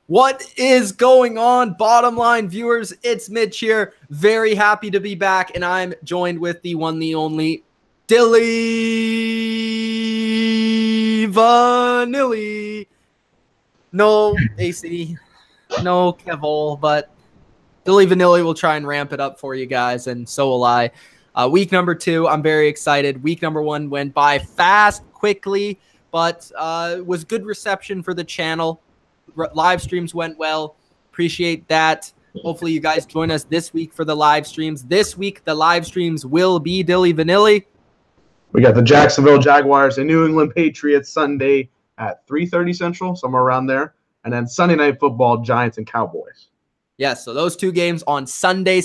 What is going on, Bottom Line viewers? It's Mitch here. Very happy to be back, and I'm joined with the one, the only, Dilly Vanilli. No AC, no Kevole, but Dilly Vanilli will try and ramp it up for you guys, and so will I. Week number 2, I'm very excited. Week number 1 went by fast, quickly, but was good reception for the channel. Live streams went well. Appreciate that. Hopefully you guys join us this week for the live streams. This week, the live streams will be Dilly Vanilli. We got the Jacksonville Jaguars and New England Patriots Sunday at 3:30 Central, somewhere around there. And then Sunday Night Football, Giants and Cowboys. Yes, so those 2 games on Sunday,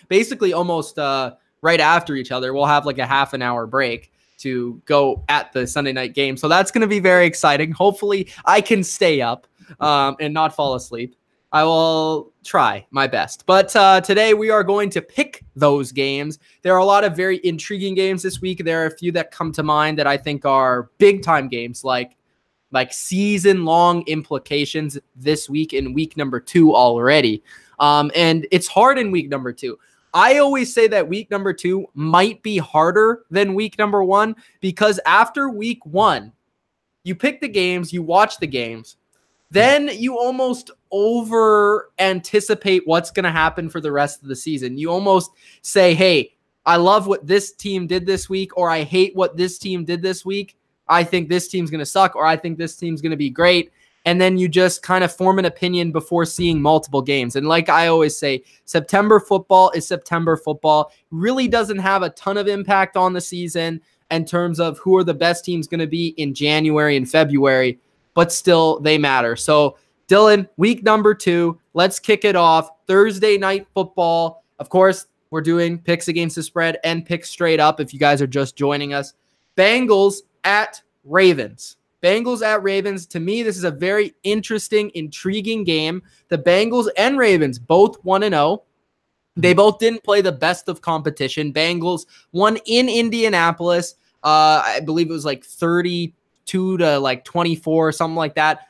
basically almost right after each other. We'll have like a half an hour break to go at the Sunday night game. So that's going to be very exciting. Hopefully I can stay up and not fall asleep. I will try my best. But today we are going to pick those games. There are a lot of very intriguing games this week. There are a few that come to mind that I think are big time games, like season-long implications this week in week number 2 already. And it's hard in week number 2. I always say that week number 2 might be harder than week number 1 because after week 1, you pick the games, you watch the games, then you almost over anticipate what's going to happen for the rest of the season. You almost say, hey, I love what this team did this week, or I hate what this team did this week. I think this team's going to suck, or I think this team's going to be great. And then you just kind of form an opinion before seeing multiple games. And like I always say, September football is September football. Really doesn't have a ton of impact on the season in terms of who are the best teams going to be in January and February, but still they matter. So Dylan, week number 2, let's kick it off. Thursday night football. Of course, we're doing picks against the spread and picks straight up if you guys are just joining us. Bengals at Ravens. Bengals at Ravens. To me, this is a very interesting, intriguing game. The Bengals and Ravens both 1-0. They both didn't play the best of competition. Bengals won in Indianapolis. I believe it was like 32 to like 24, something like that.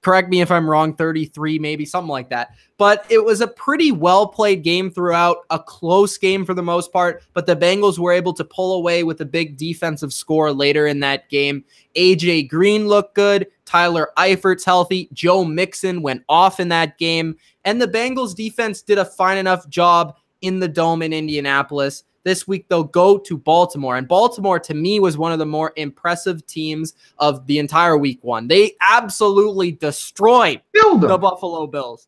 Correct me if I'm wrong, 33 maybe, something like that. But it was a pretty well-played game throughout, a close game for the most part, but the Bengals were able to pull away with a big defensive score later in that game. A.J. Green looked good. Tyler Eifert's healthy. Joe Mixon went off in that game. And the Bengals defense did a fine enough job in the Dome in Indianapolis. This week, they'll go to Baltimore. And Baltimore, to me, was one of the more impressive teams of the entire week 1. They absolutely destroyed the Buffalo Bills.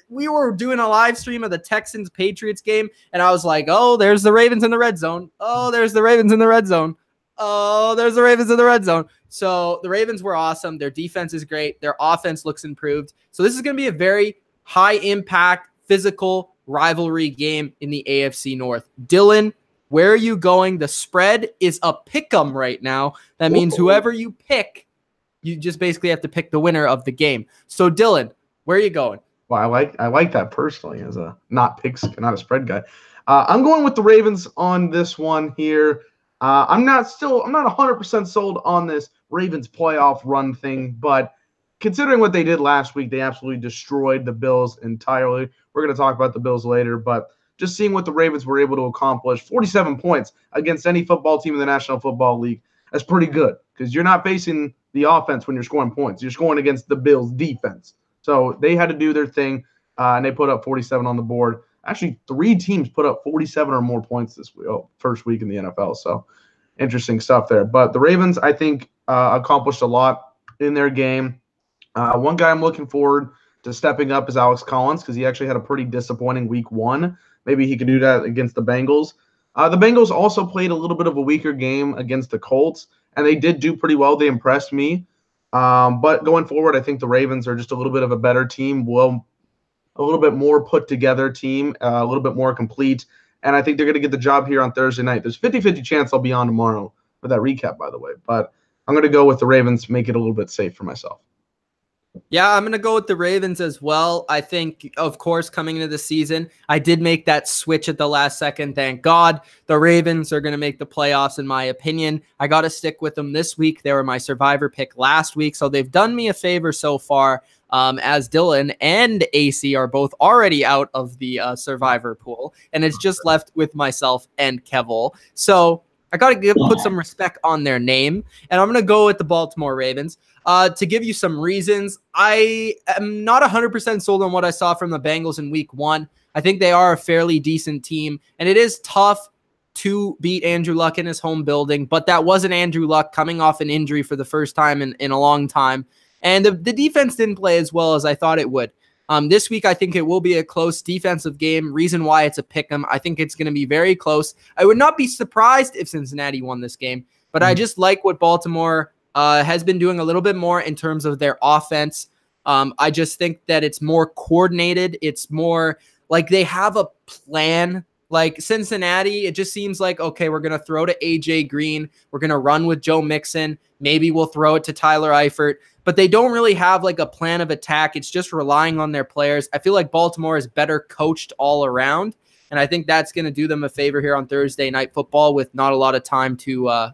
We were doing a live stream of the Texans-Patriots game, and I was like, oh, there's the Ravens in the red zone. Oh, there's the Ravens in the red zone. Oh, there's the Ravens in the red zone. So the Ravens were awesome. Their defense is great. Their offense looks improved. So this is going to be a very high-impact, physical rivalry game in the AFC North. Dylan, where are you going? The spread is a pick'em right now. That means whoever you pick, you just basically have to pick the winner of the game. So Dylan, where are you going? Well, I like that personally as a not a spread guy. I'm going with the Ravens on this one here. I'm not 100% sold on this Ravens playoff run thing, but considering what they did last week, they absolutely destroyed the Bills entirely. We're going to talk about the Bills later, but just seeing what the Ravens were able to accomplish, 47 points against any football team in the National Football League, that's pretty good because you're not facing the offense when you're scoring points. You're scoring against the Bills' defense. So they had to do their thing, and they put up 47 on the board. Actually, 3 teams put up 47 or more points this week, first week in the NFL. So interesting stuff there. But the Ravens, I think, accomplished a lot in their game. One guy I'm looking forward to stepping up is Alex Collins because he actually had a pretty disappointing week 1. Maybe he could do that against the Bengals. The Bengals also played a little bit of a weaker game against the Colts, and they did do pretty well. They impressed me. But going forward, I think the Ravens are just a little bit of a better team, a little bit more put together team, a little bit more complete, and I think they're going to get the job here on Thursday night. There's 50-50 chance I'll be on tomorrow for that recap, by the way. But I'm going to go with the Ravens, make it a little bit safe for myself. Yeah, I'm going to go with the Ravens as well. I think, of course, coming into the season, I did make that switch at the last second. Thank God. The Ravens are going to make the playoffs, in my opinion. I got to stick with them this week. They were my survivor pick last week, so they've done me a favor so far, as Dylan and AC are both already out of the survivor pool, and it's just left with myself and Kevole. So I got to put some respect on their name, and I'm going to go with the Baltimore Ravens. To give you some reasons, I am not 100% sold on what I saw from the Bengals in week 1. I think they are a fairly decent team, and it is tough to beat Andrew Luck in his home building, but that wasn't Andrew Luck coming off an injury for the first time in a long time, and the defense didn't play as well as I thought it would. This week, I think it will be a close defensive game. Reason why it's a pick'em. I think it's going to be very close. I would not be surprised if Cincinnati won this game, but I just like what Baltimore has been doing a little bit more in terms of their offense. I just think that it's more coordinated. It's more like they have a plan. Like Cincinnati, it just seems like, okay, we're going to throw to AJ Green. We're going to run with Joe Mixon. Maybe we'll throw it to Tyler Eifert. But they don't really have like a plan of attack. It's just relying on their players. I feel like Baltimore is better coached all around. And I think that's going to do them a favor here on Thursday Night Football with not a lot of time to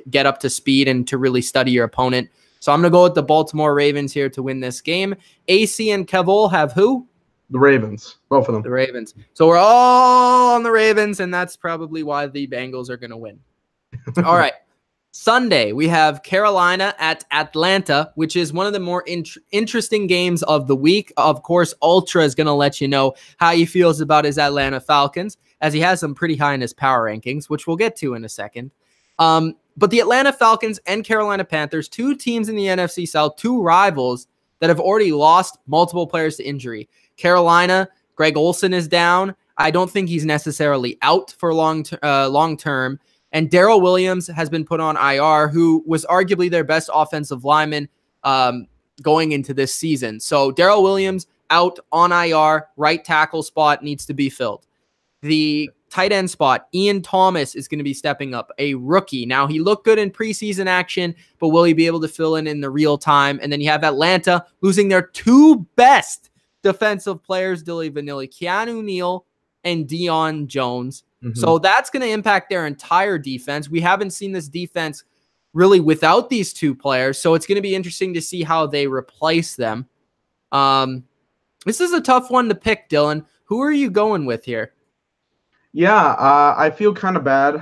get up to speed and to really study your opponent. So I'm going to go with the Baltimore Ravens here to win this game. AC and Kevole have who? The Ravens, both of them. The Ravens. So we're all on the Ravens, and that's probably why the Bengals are going to win. All right. Sunday, we have Carolina at Atlanta, which is one of the more interesting games of the week. Of course, Ultra is going to let you know how he feels about his Atlanta Falcons, as he has them pretty high in his power rankings, which we'll get to in a second. But the Atlanta Falcons and Carolina Panthers, two teams in the NFC South, two rivals that have already lost multiple players to injury. Carolina, Greg Olsen is down. I don't think he's necessarily out for long term. And Darrell Williams has been put on IR, who was arguably their best offensive lineman going into this season. So Darrell Williams out on IR, right tackle spot needs to be filled. The tight end spot, Ian Thomas is going to be stepping up, a rookie. Now, he looked good in preseason action, but will he be able to fill in the real time? And then you have Atlanta losing their two best defensive players, Dilly Vanilli, Keanu Neal and Deion Jones. So that's going to impact their entire defense. We haven't seen this defense really without these two players, so it's going to be interesting to see how they replace them. This is a tough one to pick, Dylan. Who are you going with here? Yeah, I feel kind of bad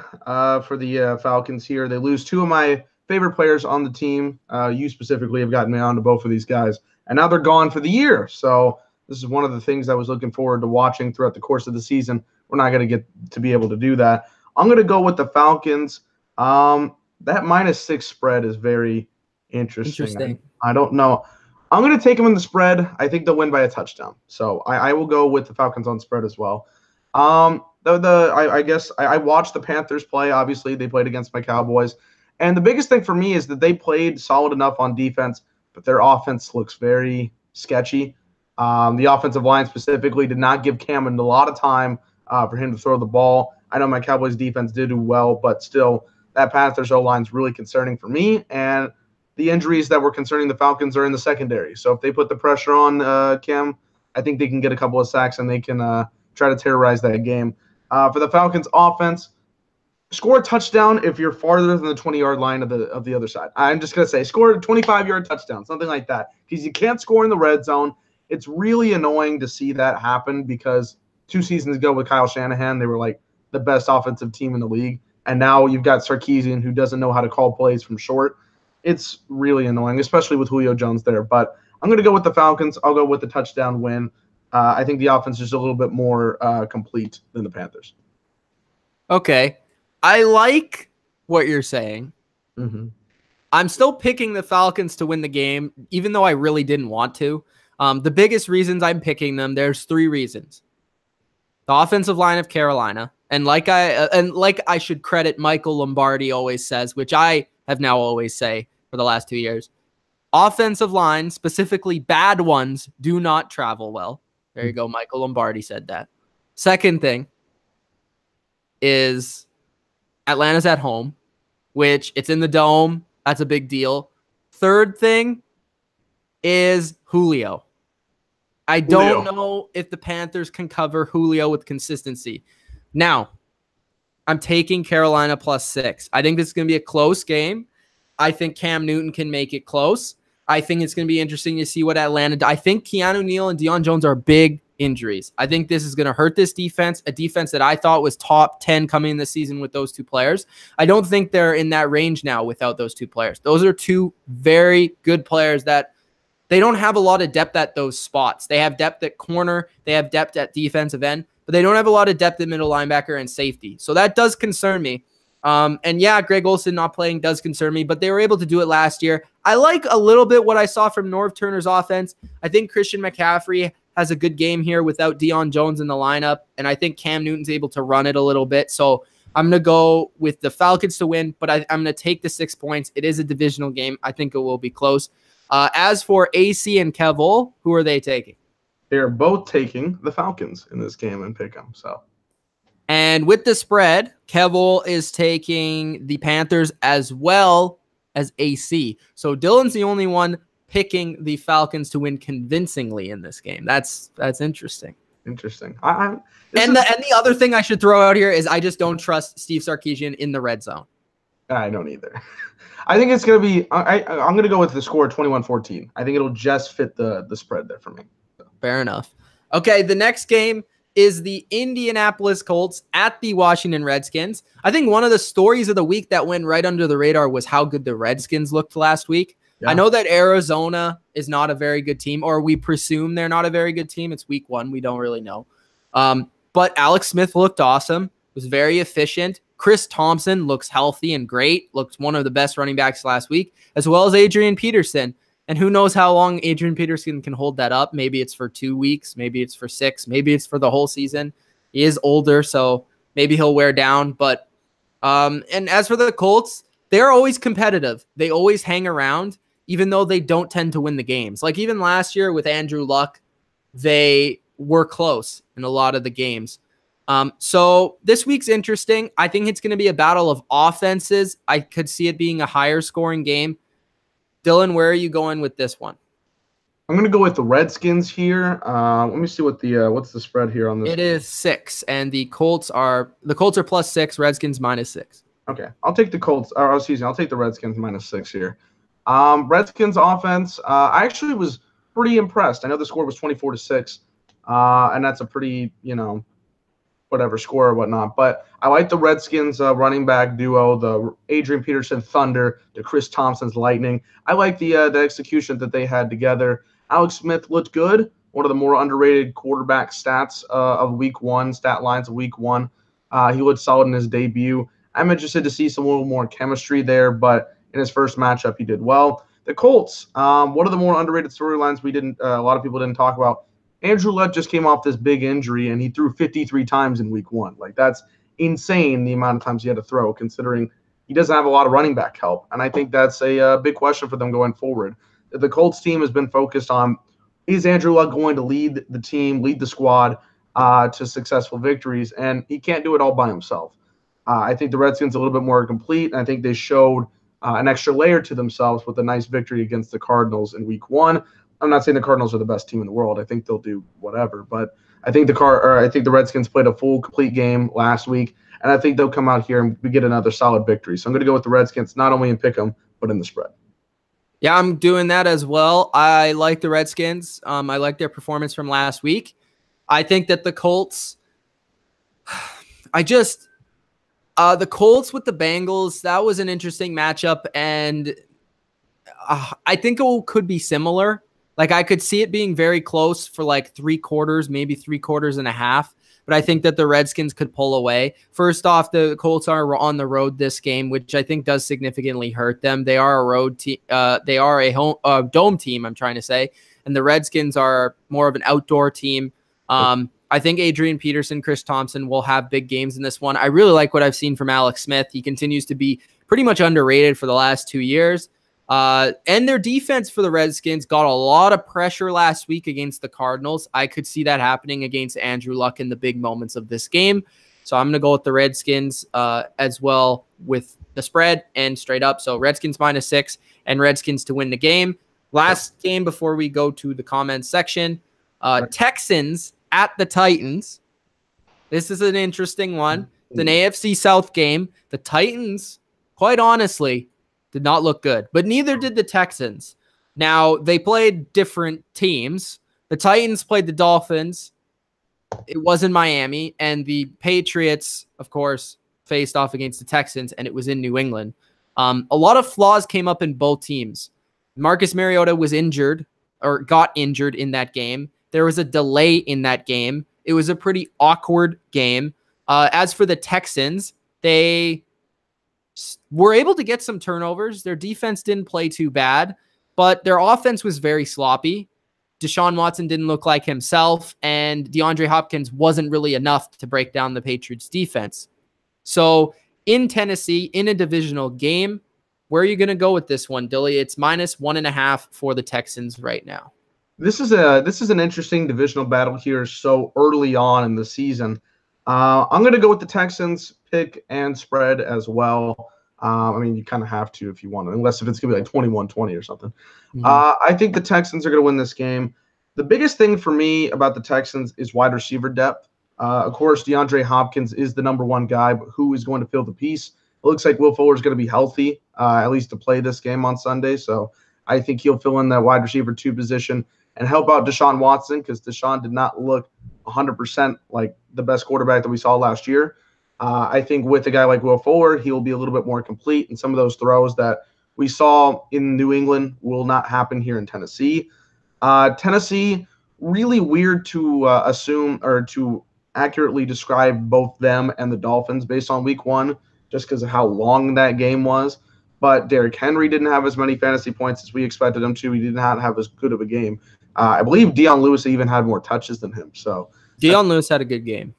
for the Falcons here. They lose two of my favorite players on the team. You specifically have gotten me on to both of these guys, and now they're gone for the year. So this is one of the things I was looking forward to watching throughout the course of the season. We're not going to get to be able to do that. I'm going to go with the Falcons. That -6 spread is very interesting. I don't know. I'm going to take them in the spread. I think they'll win by a touchdown. So I will go with the Falcons on spread as well. I guess I watched the Panthers play. Obviously, they played against my Cowboys. And the biggest thing for me is that they played solid enough on defense, but their offense looks very sketchy. The offensive line specifically did not give Cameron a lot of time for him to throw the ball. I know my Cowboys defense did do well, but still, that Panthers O-line is really concerning for me. And the injuries that were concerning the Falcons are in the secondary. So if they put the pressure on Cam, I think they can get a couple of sacks and they can try to terrorize that game. For the Falcons offense, score a touchdown if you're farther than the 20-yard line of the other side. I'm just going to say score a 25-yard touchdown, something like that, because you can't score in the red zone. It's really annoying to see that happen because 2 seasons ago with Kyle Shanahan, they were like the best offensive team in the league. And now you've got Sarkisian, who doesn't know how to call plays from short. It's really annoying, especially with Julio Jones there. But I'm going to go with the Falcons. I'll go with the touchdown win. I think the offense is a little bit more complete than the Panthers. Okay. I like what you're saying. I'm still picking the Falcons to win the game, even though I really didn't want to. The biggest reasons I'm picking them, there's 3 reasons. The offensive line of Carolina, and like I should credit Michael Lombardi always says, which I have now always say for the last 2 years, offensive line, specifically bad ones, do not travel well. There you go. Michael Lombardi said that. Second thing is Atlanta's at home, which it's in the dome. That's a big deal. Third thing is Julio. I Julio. don't know if the Panthers can cover Julio with consistency. Now, I'm taking Carolina +6. I think this is going to be a close game. I think Cam Newton can make it close. I think it's going to be interesting to see what Atlanta does. I think Keanu Neal and Deion Jones are big injuries. I think this is going to hurt this defense, a defense that I thought was top 10 coming in the season with those two players. I don't think they're in that range now without those two players. Those are two very good players that they don't have a lot of depth at those spots. They have depth at corner. They have depth at defensive end, but they don't have a lot of depth at middle linebacker and safety. So that does concern me. And yeah, Greg Olsen not playing does concern me, but they were able to do it last year. I like a little bit what I saw from Norv Turner's offense. I think Christian McCaffrey has a good game here without Deion Jones in the lineup, and I think Cam Newton's able to run it a little bit. So I'm going to go with the Falcons to win, but I'm going to take the 6 points. It is a divisional game. I think it will be close. As for AC and Kevole, who are they taking? They're both taking the Falcons in this game and pick them. So. And with the spread, Kevole is taking the Panthers as well as AC. So Dylan's the only one picking the Falcons to win convincingly in this game. That's interesting. Interesting. The other thing I should throw out here is I just don't trust Steve Sarkisian in the red zone. I don't either. I think it's going to be I'm going to go with the score 21-14. I think it'll just fit the spread there for me. So. Fair enough. Okay, the next game is the Indianapolis Colts at the Washington Redskins. I think one of the stories of the week that went right under the radar was how good the Redskins looked last week. Yeah. I know that Arizona is not a very good team, or we presume they're not a very good team. It's week 1. We don't really know. But Alex Smith looked awesome, was very efficient. Chris Thompson looks healthy and great, looked one of the best running backs last week, as well as Adrian Peterson. And who knows how long Adrian Peterson can hold that up. Maybe it's for 2 weeks. Maybe it's for 6. Maybe it's for the whole season. He is older, so maybe he'll wear down. But and as for the Colts, they're always competitive. They always hang around, even though they don't tend to win the games. Like even last year with Andrew Luck, they were close in a lot of the games. So this week's interesting. I think it's going to be a battle of offenses. I could see it being a higher scoring game. Dylan, where are you going with this one? I'm going to go with the Redskins here. Let me see what the what's the spread here on this. It is 6, and the Colts are +6, Redskins -6. Okay, I'll take the Colts. Or excuse me, I'll take the Redskins -6 here. Redskins offense. I actually was pretty impressed. I know the score was 24-6, and that's a pretty whatever score or whatnot. But I like the Redskins running back duo, the Adrian Peterson Thunder to Chris Thompson's Lightning. I like the execution that they had together. Alex Smith looked good. One of the more underrated quarterback stats of week 1, stat lines of week 1. He looked solid in his debut. I'm interested to see some little more chemistry there, but in his first matchup, he did well. The Colts, one of the more underrated storylines a lot of people didn't talk about. Andrew Luck just came off this big injury, and he threw 53 times in week 1. Like, that's insane, the amount of times he had to throw, considering he doesn't have a lot of running back help. And I think that's a big question for them going forward. The Colts team has been focused on, is Andrew Luck going to lead the team, lead the squad to successful victories? And he can't do it all by himself. I think the Redskins are a little bit more complete, and I think they showed an extra layer to themselves with a nice victory against the Cardinals in week 1. I'm not saying the Cardinals are the best team in the world. I think they'll do whatever, but I think the Redskins played a full, complete game last week, and I think they'll come out here and we get another solid victory. So I'm going to go with the Redskins, not only in pick'em, but in the spread. Yeah, I'm doing that as well. I like the Redskins. I like their performance from last week. I think that the Colts, the Colts with the Bengals, that was an interesting matchup, and I think it could be similar. Like, I could see it being very close for like 3 quarters, maybe 3 quarters and a half. But I think that the Redskins could pull away. First off, the Colts are on the road this game, which I think does significantly hurt them. They are a road team. They are a dome team, I'm trying to say. And the Redskins are more of an outdoor team. I think Adrian Peterson, Chris Thompson will have big games in this one. I really like what I've seen from Alex Smith. He continues to be pretty much underrated for the last 2 years. And their defense for the Redskins got a lot of pressure last week against the Cardinals. I could see that happening against Andrew Luck in the big moments of this game. So I'm going to go with the Redskins as well with the spread and straight up. So Redskins -6 and Redskins to win the game. Last game before we go to the comments section, Texans at the Titans. This is an interesting one. It's an AFC South game. The Titans, quite honestly, did not look good, but neither did the Texans. Now, they played different teams. The Titans played the Dolphins. It was in Miami, and the Patriots, of course, faced off against the Texans, and it was in New England. A lot of flaws came up in both teams. Marcus Mariota was injured or got injured in that game. There was a delay in that game. It was a pretty awkward game. As for the Texans, they were able to get some turnovers. Their defense didn't play too bad, but their offense was very sloppy. Deshaun Watson didn't look like himself, and DeAndre Hopkins wasn't really enough to break down the Patriots defense. So in Tennessee, in a divisional game, where are you going to go with this one, Dilly? It's -1.5 for the Texans right now. This is an interesting divisional battle here so early on in the season. I'm going to go with the Texans pick and spread as well. I mean, you kind of have to if you want to, unless if it's going to be like 21-20 or something. I think the Texans are going to win this game. The biggest thing for me about the Texans is wide receiver depth. Of course, DeAndre Hopkins is the #1 guy, but who is going to fill the piece? It looks like Will Fuller is going to be healthy, at least to play this game on Sunday. So I think he'll fill in that wide receiver 2 position and help out Deshaun Watson, because Deshaun did not look 100% like the best quarterback that we saw last year. I think with a guy like Will Fuller, he will be a little bit more complete, and some of those throws that we saw in New England will not happen here in Tennessee. Tennessee, really weird to assume or to accurately describe both them and the Dolphins based on week 1, just because of how long that game was. But Derrick Henry didn't have as many fantasy points as we expected him to. He did not have as good of a game. I believe Dion Lewis even had more touches than him. So Dion Lewis had a good game.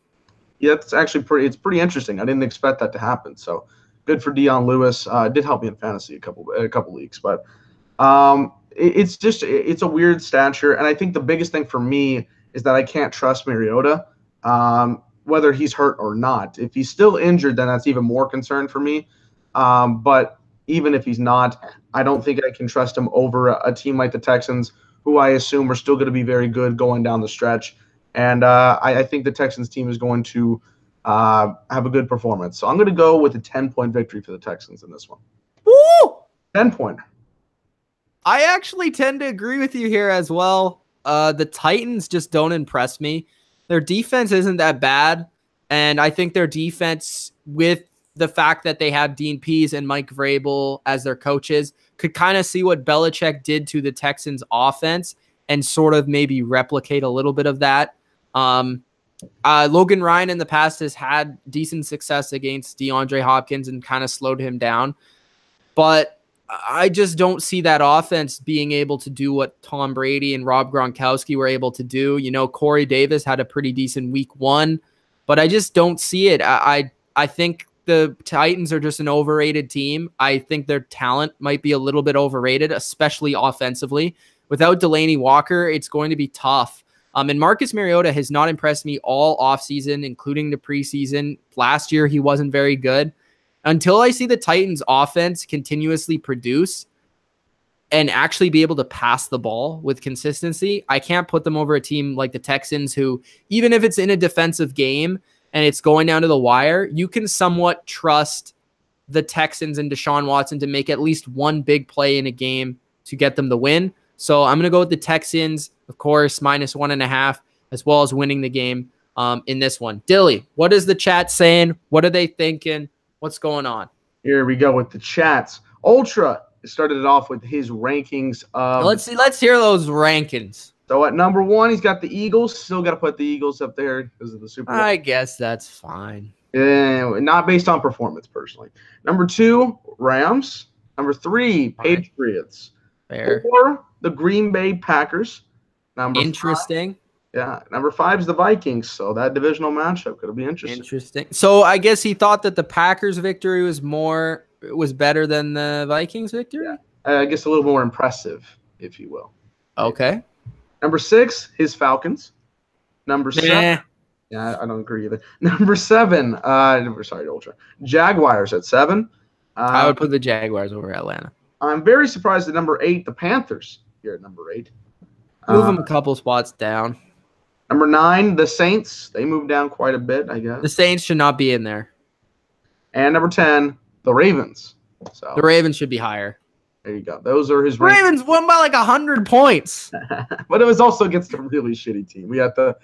Yeah, it's actually pretty interesting. I didn't expect that to happen. So good for Dion Lewis. It did help me in fantasy a couple leagues, but it's a weird stature. And I think the biggest thing for me is that I can't trust Mariota, whether he's hurt or not. If he's still injured, then that's even more concern for me. But even if he's not, I don't think I can trust him over a team like the Texans, who I assume are still going to be very good going down the stretch. And I think the Texans team is going to have a good performance. So I'm going to go with a 10-point victory for the Texans in this one. Woo! 10-point. I actually tend to agree with you here as well. The Titans just don't impress me. Their defense isn't that bad, and I think their defense, with the fact that they have Dean Pease and Mike Vrabel as their coaches, could kind of see what Belichick did to the Texans offense and sort of maybe replicate a little bit of that. Logan Ryan in the past has had decent success against DeAndre Hopkins and kind of slowed him down. But I just don't see that offense being able to do what Tom Brady and Rob Gronkowski were able to do. You know, Corey Davis had a pretty decent week 1, but I just don't see it. I think the Titans are just an overrated team. I think their talent might be a little bit overrated, especially offensively. Without Delaney Walker, it's going to be tough. And Marcus Mariota has not impressed me all offseason, including the preseason. Last year, he wasn't very good. Until I see the Titans offense continuously produce and actually be able to pass the ball with consistency, I can't put them over a team like the Texans, who, even if it's in a defensive game and it's going down to the wire, you can somewhat trust the Texans and Deshaun Watson to make at least one big play in a game to get them the win. So I'm going to go with the Texans, of course, -1.5, as well as winning the game in this one. Dilly, what is the chat saying? What are they thinking? What's going on? Here we go with the chats. Ultra started it off with his rankings. Let's hear those rankings. So at #1, he's got the Eagles. Still got to put the Eagles up there because of the Super Bowl. I guess that's fine. Not based on performance, personally. #2, Rams. #3, Patriots. Fair. 4, the Green Bay Packers. Interesting. 5, yeah. #5 is the Vikings. So that divisional matchup could be interesting. Interesting. So I guess he thought that the Packers victory was better than the Vikings victory? Yeah. I guess a little more impressive, if you will. Okay. #6, his Falcons. #7. Yeah, I don't agree either. #7, sorry, Ultra. Jaguars at 7. I would put the Jaguars over Atlanta. I'm very surprised at #8, the Panthers. here at number 8. Move them a couple spots down. Number 9, the Saints. They moved down quite a bit, I guess. The Saints should not be in there. And number 10, the Ravens. So the Ravens should be higher. there you go. Those are his Ravens won by like 100 points. But it was also against a really shitty team. We have to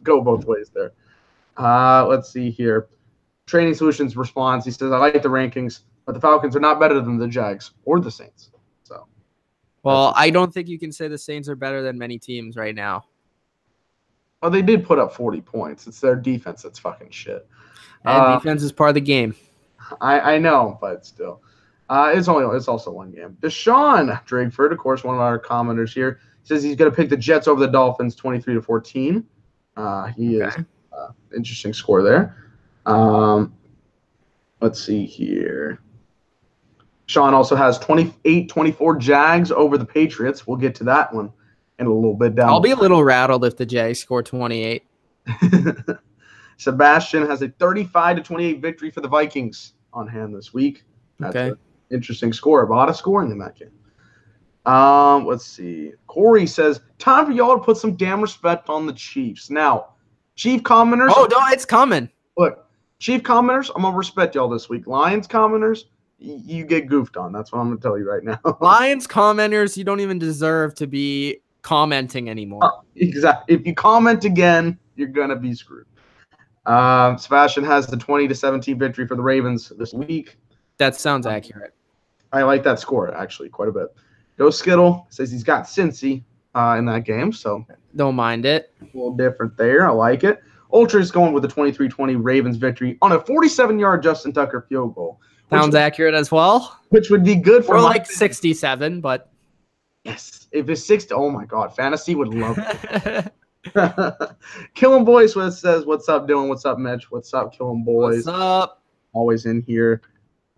go both ways there. Let's see here. Training Solutions response. He says, I like the rankings, but the Falcons are not better than the Jags or the Saints. So, well, I don't think you can say the Saints are better than many teams right now. Well, they did put up 40 points. It's their defense that's fucking shit. And defense is part of the game. I know, but still. It's also one game. Deshaun Drakeford, of course, one of our commenters here, says he's going to pick the Jets over the Dolphins 23-14. He is interesting score there. Let's see here. Sean also has 28-24 Jags over the Patriots. We'll get to that one in a little bit down. I'll be a little rattled if the Jags score 28. Sebastian has a 35-28 victory for the Vikings on hand this week. That's an interesting score. A lot of scoring in that game. Let's see. Corey says, time for y'all to put some damn respect on the Chiefs. Now, Chief commenters. Oh, no, it's coming. Look, Chief commenters, I'm going to respect y'all this week. Lions commenters, you get goofed on. That's what I'm going to tell you right now. Lions commenters, you don't even deserve to be commenting anymore. Exactly. If you comment again, you're going to be screwed. Sebastian has the 20-17 victory for the Ravens this week. That sounds accurate. I like that score, actually, quite a bit. Go Skittle says he's got Cincy in that game, so don't mind it. A little different there. I like it. Ultra is going with the 23-20 Ravens victory on a 47-yard Justin Tucker field goal. Sounds accurate as well. Which would be good for like 67, but yes, if it's 60, oh my God, fantasy would love it. Killin' Boys says, "What's up, Dylan? What's up, Mitch? What's up, Killin' Boys? What's up? Always in here."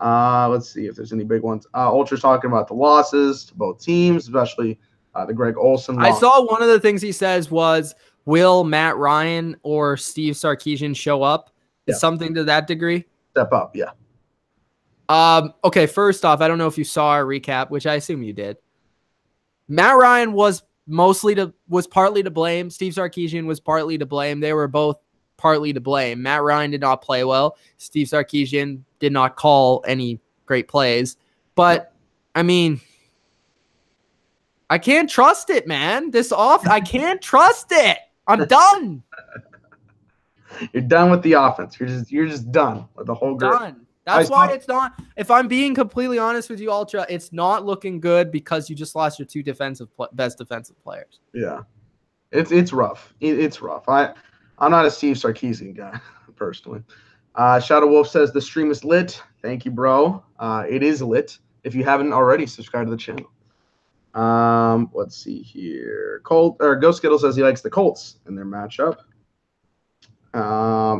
Let's see if there's any big ones. Ultra's talking about the losses to both teams, especially the Greg Olsen loss. I saw one of the things he says was, will Matt Ryan or Steve Sarkisian show up? Is something to that degree? Step up, yeah. Okay, first off, I don't know if you saw our recap, which I assume you did. Matt Ryan was partly to blame. Steve Sarkisian was partly to blame. They were both partly to blame. Matt Ryan did not play well. Steve Sarkisian did not call any great plays. But, I mean, I can't trust it, man. I can't trust it. I'm done. You're done with the offense. You're just done with the whole group. Done. That's why it's not. If I'm being completely honest with you, Ultra, it's not looking good because you just lost your two best defensive players. Yeah, it's rough. It's rough. I'm not a Steve Sarkisian guy personally. Shadow Wolf says the stream is lit. Thank you, bro. It is lit. If you haven't already, subscribe to the channel. Let's see here. Ghost Skittle says he likes the Colts in their matchup.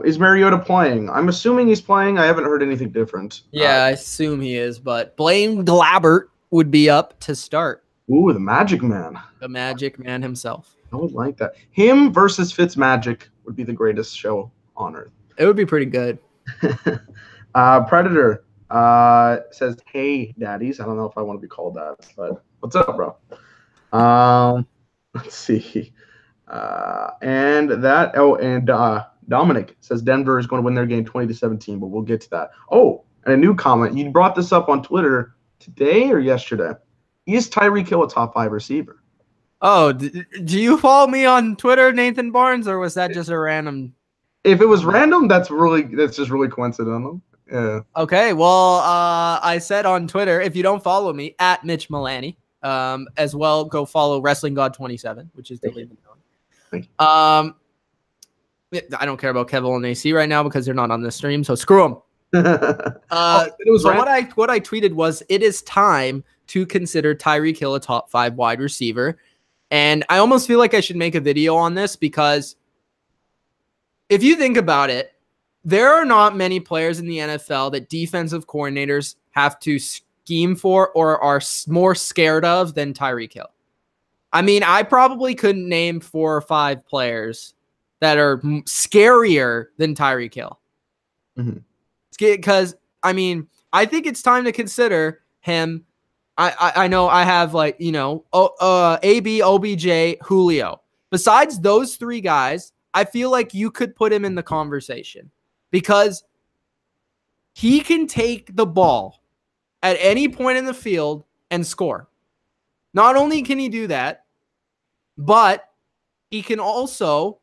Is Mariota playing? I'm assuming he's playing. I haven't heard anything different. Yeah, I assume he is, but Blaine Glabbert would be up to start. Ooh, the Magic Man. The Magic Man himself. I would like that. Him versus Fitzmagic would be the greatest show on earth. It would be pretty good. Predator says, hey, daddies. I don't know if I want to be called that, but what's up, bro? Let's see. Dominic says Denver is going to win their game 20-17, but we'll get to that. Oh, and a new comment. You brought this up on Twitter today or yesterday. Is Tyreek Hill a top 5 receiver? Oh, do you follow me on Twitter, Nathan Barnes, or was that just a random? If it was random, that's just really coincidental. Yeah. Okay, well, I said on Twitter, if you don't follow me, at Mitch Milani, as well, go follow Wrestling God 27, which is the link. I don't care about Kevole and AC right now because they're not on this stream, so screw them. So what I tweeted was, it is time to consider Tyreek Hill a top 5 wide receiver. And I almost feel like I should make a video on this because if you think about it, there are not many players in the NFL that defensive coordinators have to scheme for or are more scared of than Tyreek Hill. I mean, I probably couldn't name 4 or 5 players that are scarier than Tyreek Hill. Because, I mean, I think it's time to consider him I know I have like, AB, OBJ, Julio. Besides those three guys, I feel like you could put him in the conversation because he can take the ball at any point in the field and score. Not only can he do that, but he can also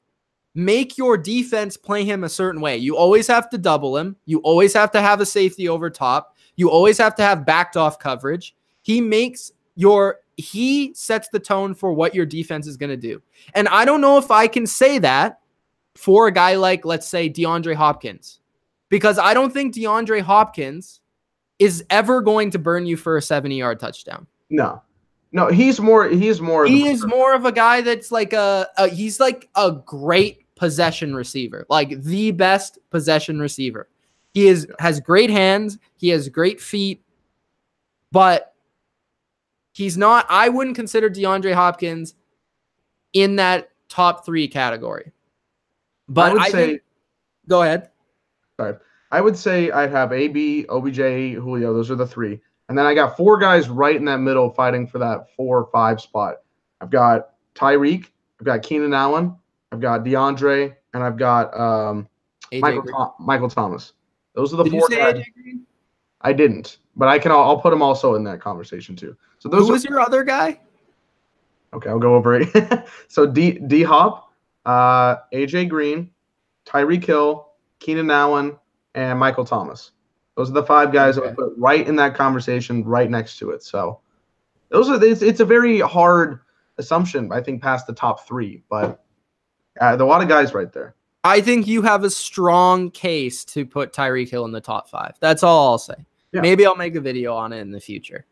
make your defense play him a certain way. You always have to double him. You always have to have a safety over top. You always have to have backed off coverage. He sets the tone for what your defense is going to do. And I don't know if I can say that for a guy like, let's say, DeAndre Hopkins, because I don't think DeAndre Hopkins is ever going to burn you for a 70-yard touchdown. No, he's more. He is more of a guy that's like he's like a great possession receiver, like the best possession receiver. He has great hands. He has great feet, but he's not. I wouldn't consider DeAndre Hopkins in that top 3 category. But I think, go ahead. Sorry. I would say I'd have AB, OBJ, Julio. Those are the 3. And then I got 4 guys right in that middle fighting for that 4 or 5 spot. I've got Tyreek, I've got Keenan Allen, I've got DeAndre, and I've got Michael Thomas. Those are the 4 guys. AJ Green? I didn't, but I'll put him also in that conversation too. So who was your other guy? Okay, I'll go over it. So D Hop, AJ Green, Tyreek Hill, Keenan Allen, and Michael Thomas. Those are the 5 guys that I put right in that conversation, right next to it. So it's a very hard assumption, I think, past the top 3, but there are a lot of guys right there. I think you have a strong case to put Tyreek Hill in the top 5. That's all I'll say. Yeah. Maybe I'll make a video on it in the future.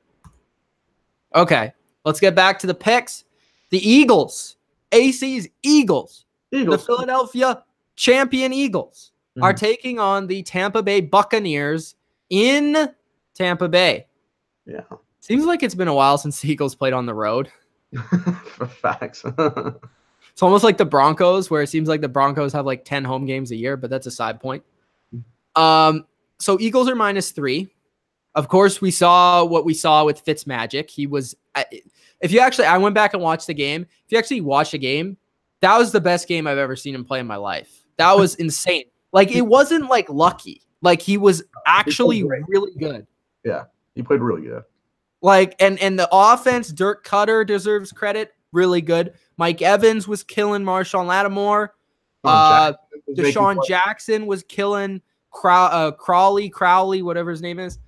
Okay, let's get back to the picks. The Eagles, AC's Eagles. The Philadelphia champion Eagles are taking on the Tampa Bay Buccaneers in Tampa Bay. Yeah. Seems like it's been a while since the Eagles played on the road. Facts. It's almost like the Broncos, where it seems like the Broncos have like 10 home games a year, but that's a side point. So Eagles are -3. Of course, we saw what we saw with Fitzmagic. He was, I went back and watched the game. If you actually watch the game, that was the best game I've ever seen him play in my life. That was insane. Like, it wasn't like lucky. Like, he was actually really good. Yeah, he played really good. Like, and the offense, Dirk Cutter deserves credit. Really good. Mike Evans was killing Marshawn Lattimore. Deshaun Jackson was killing Crowley, whatever his name is.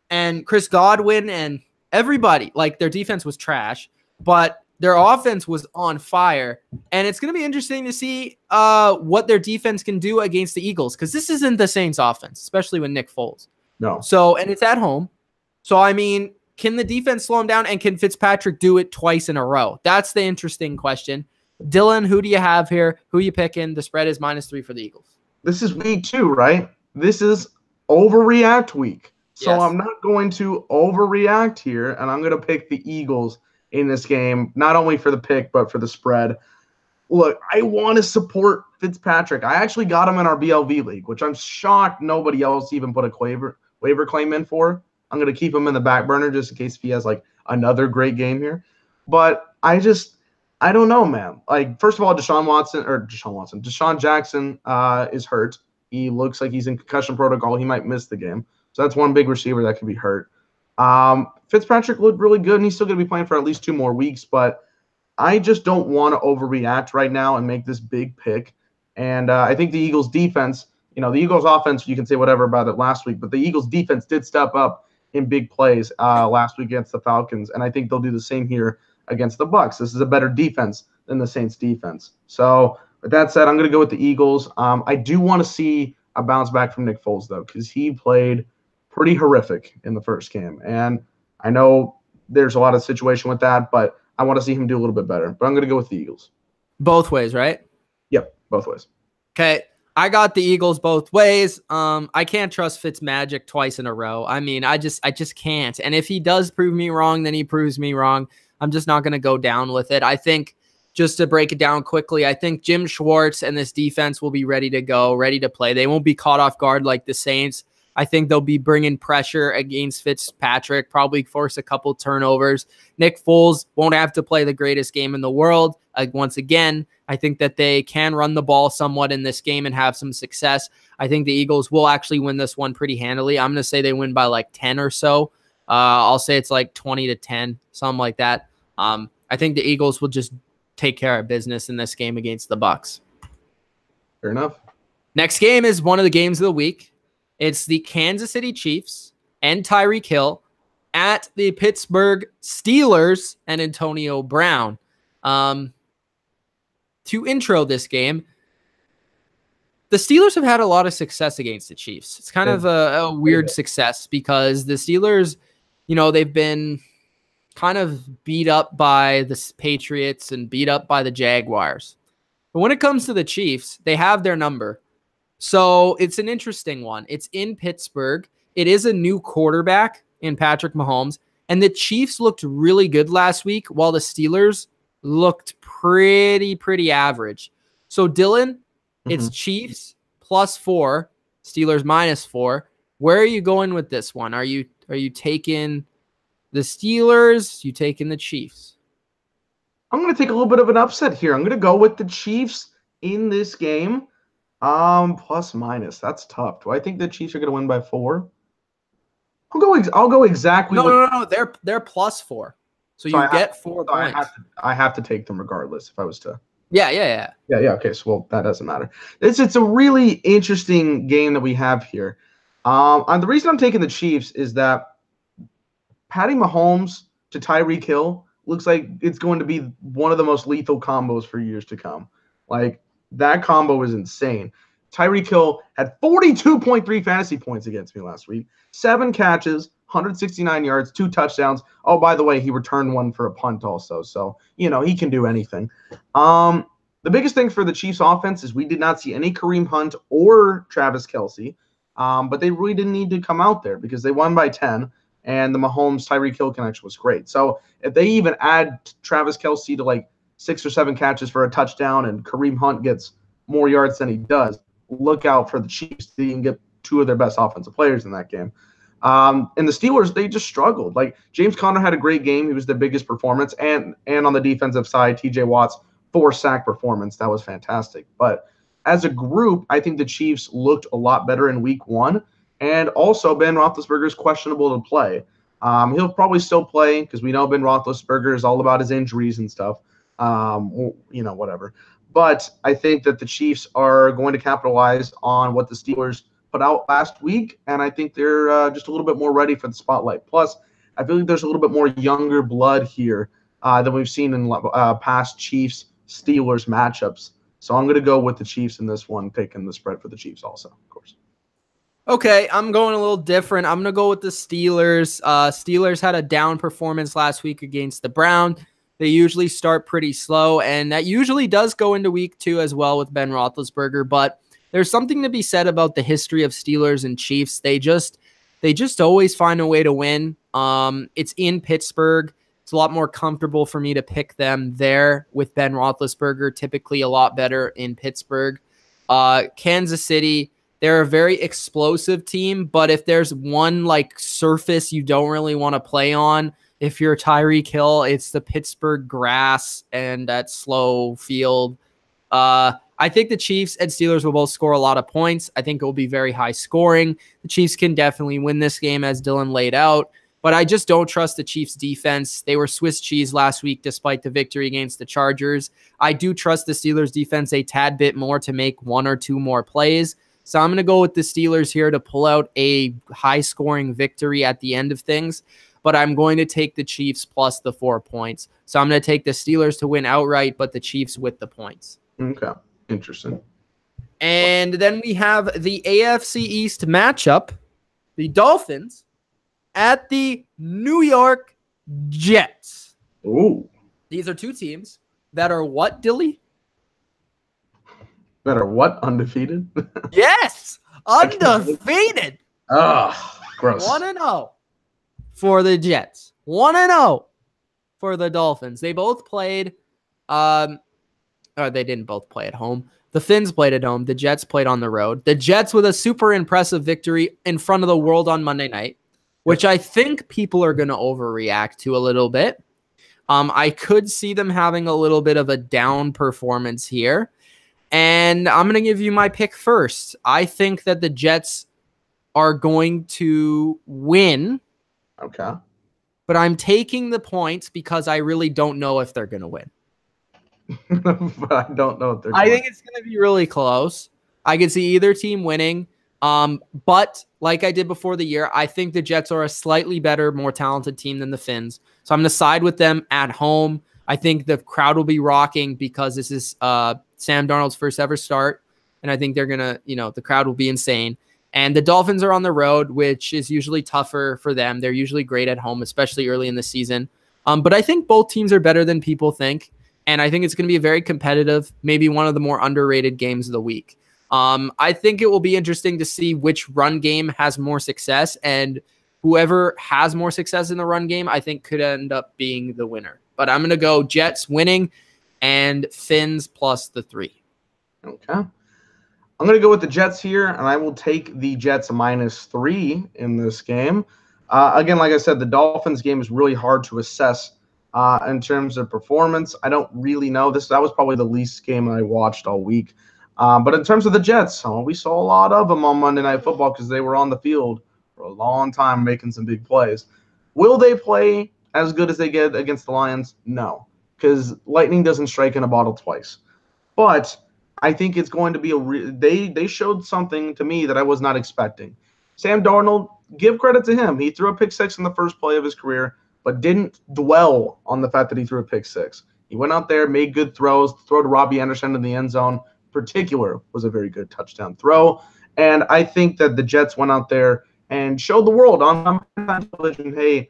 And Chris Godwin and everybody. Like, their defense was trash, but their offense was on fire. And it's going to be interesting to see what their defense can do against the Eagles, because this isn't the Saints offense, especially with Nick Foles. No. So, and it's at home. So, I mean, can the defense slow him down, and can Fitzpatrick do it twice in a row? That's the interesting question. Dylan, who do you have here? Who are you picking? The spread is -3 for the Eagles. This is week 2, right? This is overreact week. So yes. I'm not going to overreact here, and I'm going to pick the Eagles in this game, not only for the pick, but for the spread. Look, I want to support Fitzpatrick. I actually got him in our BLV league, which I'm shocked nobody else even put a waiver claim in for. I'm going to keep him in the back burner just in case if he has like another great game here. But I don't know, man. Like, first of all, Deshaun Jackson is hurt. He looks like he's in concussion protocol. He might miss the game. So that's one big receiver that could be hurt. Fitzpatrick looked really good, and he's still going to be playing for at least 2 more weeks. But I just don't want to overreact right now and make this big pick. And I think the Eagles' defense, the Eagles' offense, you can say whatever about it last week, but the Eagles' defense did step up in big plays last week against the Falcons, and I think they'll do the same here against the Bucs. This is a better defense than the Saints' defense. So with that said, I'm going to go with the Eagles. I do want to see a bounce back from Nick Foles, though, because he played pretty horrific in the first game. And I know there's a lot of situation with that, but I want to see him do a little bit better. But I'm going to go with the Eagles. Both ways, right? Yep, both ways. Okay, I got the Eagles both ways. I can't trust Fitzmagic twice in a row. I mean, I just can't. And if he does prove me wrong, then he proves me wrong. I'm just not going to go down with it. I think, just to break it down quickly, I think Jim Schwartz and this defense will be ready to go, ready to play. They won't be caught off guard like the Saints. I think they'll be bringing pressure against Fitzpatrick, probably force a couple turnovers. Nick Foles won't have to play the greatest game in the world. Once again, I think that they can run the ball somewhat in this game and have some success. I think the Eagles will actually win this one pretty handily. I'm going to say they win by like 10 or so. I'll say it's like 20-10, something like that. I think the Eagles will just take care of business in this game against the Bucs. Fair enough. Next game is one of the games of the week. It's the Kansas City Chiefs and Tyreek Hill at the Pittsburgh Steelers and Antonio Brown. To intro this game, the Steelers have had a lot of success against the Chiefs. It's kind of a weird success because the Steelers, they've been kind of beat up by the Patriots and beat up by the Jaguars. But when it comes to the Chiefs, they have their number. So it's an interesting one. It's in Pittsburgh. It is a new quarterback in Patrick Mahomes. And the Chiefs looked really good last week while the Steelers looked pretty average. So Dylan, it's Chiefs +4, Steelers -4. Where are you going with this one? Are you taking the Steelers? You taking the Chiefs? I'm going to take a little bit of an upset here. I'm going to go with the Chiefs in this game. +/-. That's tough. Do I think the Chiefs are going to win by 4? I'll go exactly. No. They're +4. So you get 4 points. I have to take them regardless if I was to. Yeah. Okay, so that doesn't matter. It's a really interesting game that we have here. And the reason I'm taking the Chiefs is that Patty Mahomes to Tyreek Hill looks like it's going to be one of the most lethal combos for years to come. Like, that combo is insane. Tyreek Hill had 42.3 fantasy points against me last week. 7 catches, 169 yards, 2 touchdowns. Oh, by the way, he returned one for a punt also. So, he can do anything. The biggest thing for the Chiefs offense is we did not see any Kareem Hunt or Travis Kelce. But they really didn't need to come out there because they won by 10. And the Mahomes-Tyreek Hill connection was great. So if they even add Travis Kelce to like 6 or 7 catches for a touchdown and Kareem Hunt gets more yards than he does, look out for the Chiefs. They can get 2 of their best offensive players in that game. And the Steelers, they just struggled. Like, James Conner had a great game. He was the biggest performance. And on the defensive side, TJ Watt's 4-sack performance. That was fantastic. But as a group, I think the Chiefs looked a lot better in week 1. And also, Ben Roethlisberger is questionable to play. He'll probably still play because we know Ben Roethlisberger is all about his injuries and stuff. Whatever. But I think that the Chiefs are going to capitalize on what the Steelers put out last week, and I think they're just a little bit more ready for the spotlight. Plus, I feel like there's a little bit more younger blood here than we've seen in past Chiefs-Steelers matchups. So I'm going to go with the Chiefs in this one, taking the spread for the Chiefs also, of course. Okay, I'm going a little different. I'm going to go with the Steelers. Steelers had a down performance last week against the Browns. They usually start pretty slow, and that usually does go into week 2 as well with Ben Roethlisberger. But there's something to be said about the history of Steelers and Chiefs. They just always find a way to win. It's in Pittsburgh. It's a lot more comfortable for me to pick them there with Ben Roethlisberger, typically a lot better in Pittsburgh. Kansas City, they're a very explosive team, but if there's one like surface you don't really want to play on, if you're Tyreek Hill, it's the Pittsburgh grass and that slow field. I think the Chiefs and Steelers will both score a lot of points. I think it will be very high scoring. The Chiefs can definitely win this game as Dylan laid out, but I just don't trust the Chiefs defense. They were Swiss cheese last week despite the victory against the Chargers. I do trust the Steelers defense a tad bit more to make 1 or 2 more plays. So I'm going to go with the Steelers here to pull out a high-scoring victory at the end of things. But I'm going to take the Chiefs plus the 4 points. So I'm going to take the Steelers to win outright, but the Chiefs with the points. Okay, interesting. And then we have the AFC East matchup, the Dolphins at the New York Jets. Ooh. These are 2 teams that are what, Dilly? That are what? Undefeated? Yes, undefeated. Gross. 1-0 for the Jets. 1-0 for the Dolphins. They both played. They didn't both play at home. The Finns played at home. The Jets played on the road. The Jets with a super impressive victory in front of the world on Monday night, which I think people are going to overreact to a little bit. I could see them having a little bit of a down performance here. And I'm going to give you my pick first. I think that the Jets are going to win. Okay. But I'm taking the points because I really don't know if they're going to win. But I don't know if they're I think it's going to be really close. I could see either team winning. But like I did before the year, I think the Jets are a slightly better, more talented team than the Finns. So I'm going to side with them at home. I think the crowd will be rocking because this is Sam Darnold's first ever start. And I think they're going to, the crowd will be insane. And the Dolphins are on the road, which is usually tougher for them. They're usually great at home, especially early in the season. But I think both teams are better than people think. And I think it's going to be a very competitive, maybe one of the more underrated games of the week. I think it will be interesting to see which run game has more success. And whoever has more success in the run game, I think could end up being the winner. But I'm going to go Jets winning and Finns plus the 3. Okay. I'm going to go with the Jets here, and I will take the Jets -3 in this game. Again, like I said, the Dolphins game is really hard to assess in terms of performance. I don't really know. That was probably the least game I watched all week. But in terms of the Jets, we saw a lot of them on Monday Night Football because they were on the field for a long time making some big plays. Will they play as good as they get against the Lions? No, because lightning doesn't strike in a bottle twice. But I think it's going to be they showed something to me that I was not expecting. Sam Darnold, give credit to him. He threw a pick 6 in the first play of his career, but didn't dwell on the fact that he threw a pick 6. He went out there, made good throws. Throw to Robbie Anderson in the end zone, in particular, was a very good touchdown throw. And I think that the Jets went out there and showed the world on television, hey,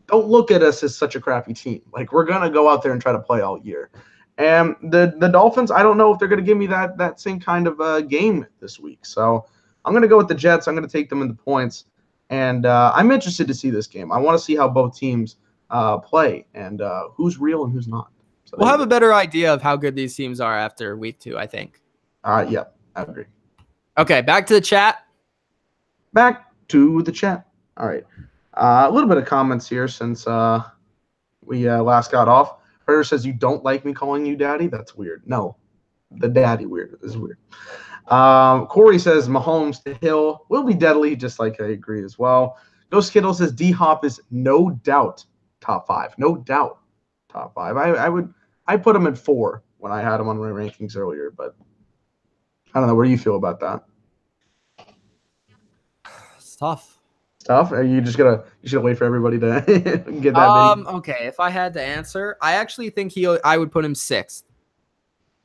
don't look at us as such a crappy team. Like, we're going to go out there and try to play all year. And the Dolphins, I don't know if they're going to give me that same kind of game this week. So I'm going to go with the Jets. I'm going to take them in the points. And I'm interested to see this game. I want to see how both teams play and who's real and who's not. So we'll have a better idea of how good these teams are after week 2, I think. Yeah, I agree. Okay, back to the chat. Back to the chat. All right. A little bit of comments here since we last got off. Herder says, you don't like me calling you daddy? That's weird. No, the daddy weird is weird. Corey says, Mahomes to Hill will be deadly, just like I agree as well. Ghost Kittle says, D-Hop is no doubt top 5. No doubt top 5. I put him at 4 when I had him on my rankings earlier, but I don't know. What do you feel about that? It's tough. Tough? Are you just you should wait for everybody to get that many? Okay, if I had to answer, I actually think I would put him 6th.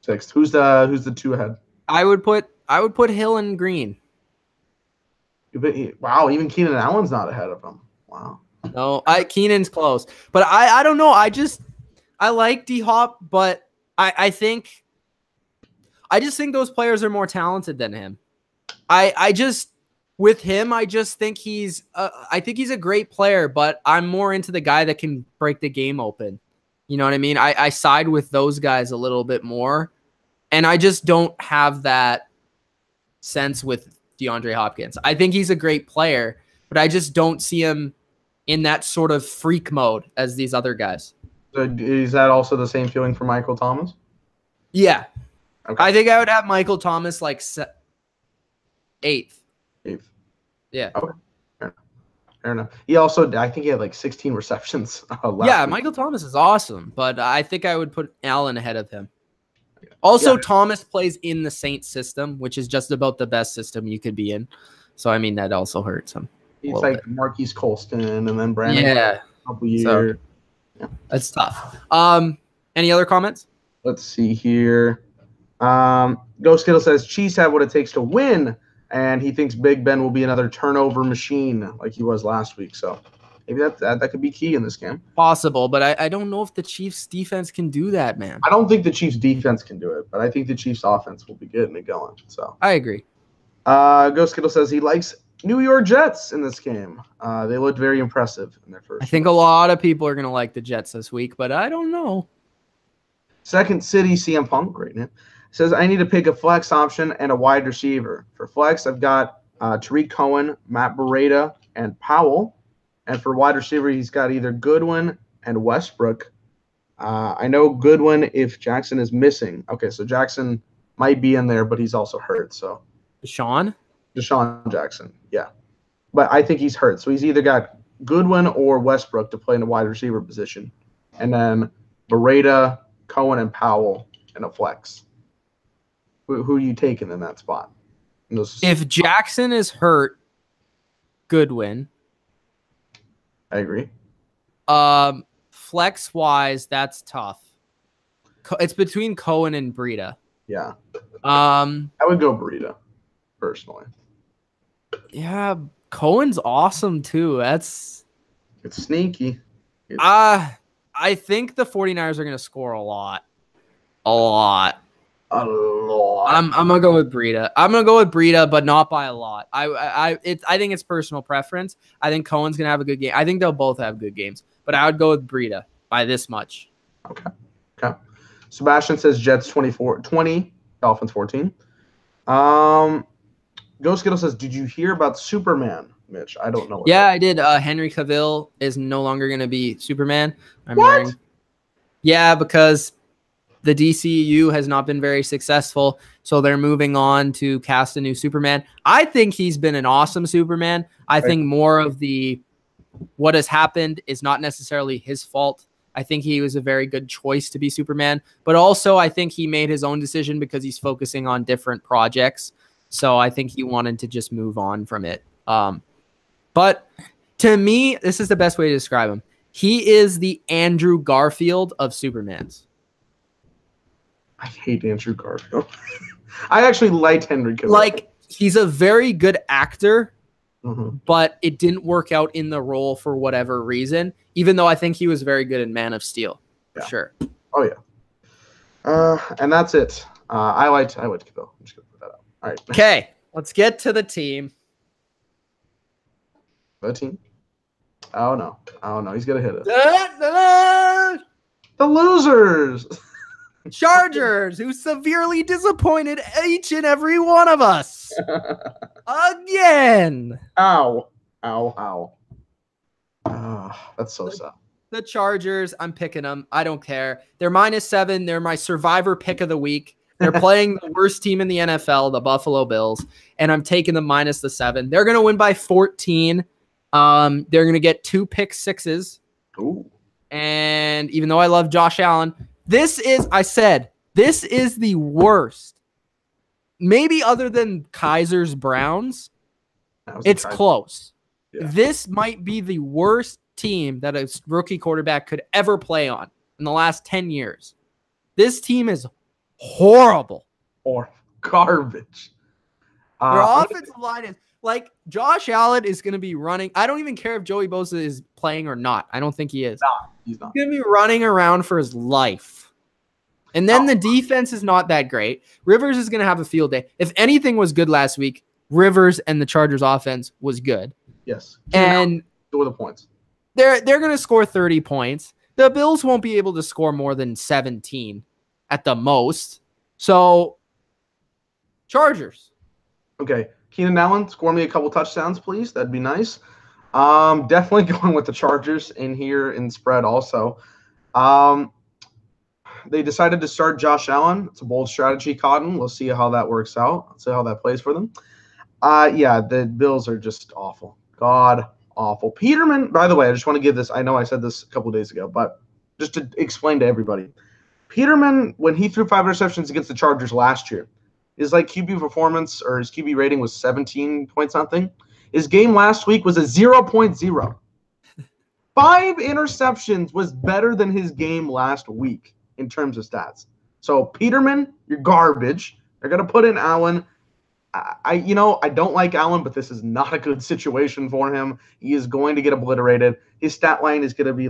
6th. Who's the 2 ahead? I would put Hill and Green. Wow, even Keenan Allen's not ahead of him. Wow. No, Keenan's close. But I don't know. I like D-Hop, but I just think those players are more talented than him. With him, I just think he's a great player, but I'm more into the guy that can break the game open. You know what I mean? I side with those guys a little bit more, and I just don't have that sense with DeAndre Hopkins. I think he's a great player, but I just don't see him in that sort of freak mode as these other guys. So is that also the same feeling for Michael Thomas? Yeah. Okay. I think I would have Michael Thomas like 8th. Yeah. Okay. Fair enough. He also, I think he had like 16 receptions last week. Michael Thomas is awesome, but I think I would put Allen ahead of him. Also, Thomas plays in the Saints system, which is just about the best system you could be in. So, I mean, that also hurts him. He's like Marquise Colston and then Brandon. Yeah. So, that's tough. Any other comments? Let's see here. Ghost Kittle says, Chiefs have what it takes to win. And he thinks Big Ben will be another turnover machine like he was last week. So maybe that could be key in this game. Possible, but I don't know if the Chiefs' defense can do that, man. I don't think the Chiefs' defense can do it, but I think the Chiefs' offense will be getting it going. So I agree. Ghost Kittle says he likes New York Jets in this game. They looked very impressive in their first. I think a lot of people are going to like the Jets this week, but I don't know. Second City CM Punk, great name. Says I need to pick a flex option and a wide receiver. For flex, I've got Tariq Cohen, Matt Breida, and Powell. And for wide receiver, he's got either Goodwin and Westbrook. I know Goodwin if Jackson is missing. Okay, so Jackson might be in there, but he's also hurt. So Deshaun Jackson, yeah. But I think he's hurt. So he's either got Goodwin or Westbrook to play in the wide receiver position. And then Breida, Cohen, and Powell in a flex. Who are you taking in that spot? If Jackson is hurt, Goodwin. I agree. Flex wise, that's tough. It's between Cohen and Breida. Yeah. I would go Breida, personally. Yeah, Cohen's awesome too. It's sneaky. I think the 49ers are going to score a lot. I'm gonna go with Breida. But not by a lot. I think it's personal preference. I think Cohen's gonna have a good game. I think they'll both have good games, but I would go with Breida by this much. Okay. Sebastian says Jets 20, Dolphins 14. Ghost Skittle says, did you hear about Superman, Mitch? I don't know. I did. Henry Cavill is no longer gonna be Superman. What? Yeah, because the DCU has not been very successful, so they're moving on to cast a new Superman. I think he's been an awesome Superman. I think more of what has happened is not necessarily his fault. I think he was a very good choice to be Superman, but also I think he made his own decision because he's focusing on different projects. So I think he wanted to just move on from it. But to me, this is the best way to describe him. He is the Andrew Garfield of Supermans. I hate Andrew Garfield. I actually liked Henry Cavill. Like, he's a very good actor, but it didn't work out in the role for whatever reason, even though I think he was very good in Man of Steel, for sure. Oh, yeah. And that's it. I liked Cavill. I'm just going to put that out. All right. Okay, let's get to the team. The team? Oh, no. He's going to hit it. The losers. Chargers, who severely disappointed each and every one of us. Again. Ow. That's so sad. The Chargers, I'm picking them. I don't care. They're -7. They're my survivor pick of the week. They're playing the worst team in the NFL, the Buffalo Bills, and I'm taking them -7. They're going to win by 14. They're going to get 2 pick sixes. Ooh. And even though I love Josh Allen, this is the worst. Maybe other than Kaiser's Browns, it's close. Yeah. This might be the worst team that a rookie quarterback could ever play on in the last 10 years. This team is horrible. Or garbage. Their offensive line is like Josh Allen is going to be running. I don't even care if Joey Bosa is playing or not. I don't think he is. He's not. He's going to be running around for his life. And then the defense is not that great. Rivers is going to have a field day. If anything was good last week, Rivers and the Chargers offense was good. Yes. And score the points. They're going to score 30 points. The Bills won't be able to score more than 17 at the most. So, Chargers. Okay. Keenan Allen, score me a couple touchdowns, please. That'd be nice. Definitely going with the Chargers in here in spread also. They decided to start Josh Allen. It's a bold strategy, Cotton. We'll see how that works out. Let's see how that plays for them. Yeah, the Bills are just awful. God awful. Peterman, by the way, I just want to give this. I know I said this a couple days ago, but just to explain to everybody. Peterman, when he threw 5 interceptions against the Chargers last year, his QB performance or his QB rating was 17 point something. His game last week was a 0.0. 5 interceptions was better than his game last week in terms of stats. So Peterman, you're garbage. They're gonna put in Allen. I don't like Allen, but this is not a good situation for him. He is going to get obliterated. His stat line is gonna be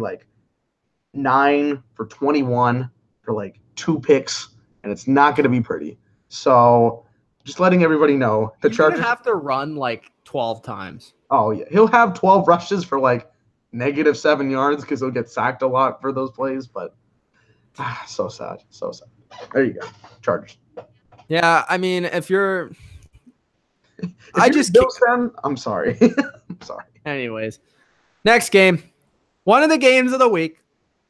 9 for 21 for 2 picks, and it's not gonna be pretty. So just letting everybody know, the Chargers have to run 12 times. Oh yeah, he'll have 12 rushes for -7 yards because he'll get sacked a lot for those plays. But so sad, so sad. There you go. Chargers. Yeah, I mean, if you're I just Bills fan, I'm sorry. I'm sorry. Anyways, next game. One of the games of the week.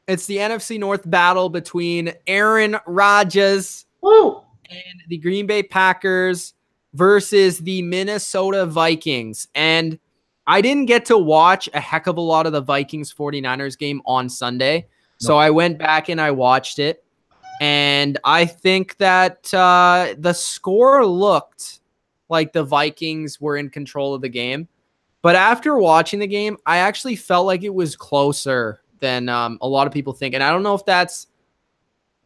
It's the NFC North battle between Aaron Rodgers and the Green Bay Packers versus the Minnesota Vikings. And I didn't get to watch a heck of a lot of the Vikings 49ers game on Sunday. So I went back and I watched it. And I think that the score looked like the Vikings were in control of the game. But after watching the game, I actually felt like it was closer than a lot of people think. And I don't know if that's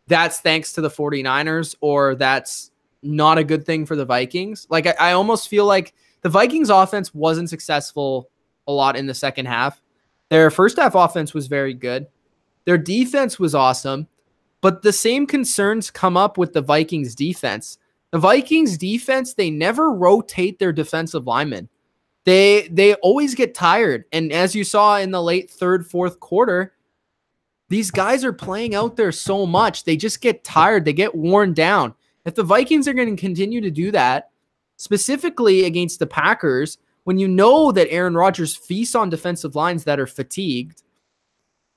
thanks to the 49ers or that's not a good thing for the Vikings. Like, I almost feel like the Vikings offense wasn't successful a lot in the second half. Their first half offense was very good. Their defense was awesome. But the same concerns come up with the Vikings defense. The Vikings defense, they never rotate their defensive linemen. They always get tired. And as you saw in the late third, fourth quarter, these guys are playing out there so much. They just get tired. They get worn down. If the Vikings are going to continue to do that, specifically against the Packers, when you know that Aaron Rodgers feasts on defensive lines that are fatigued,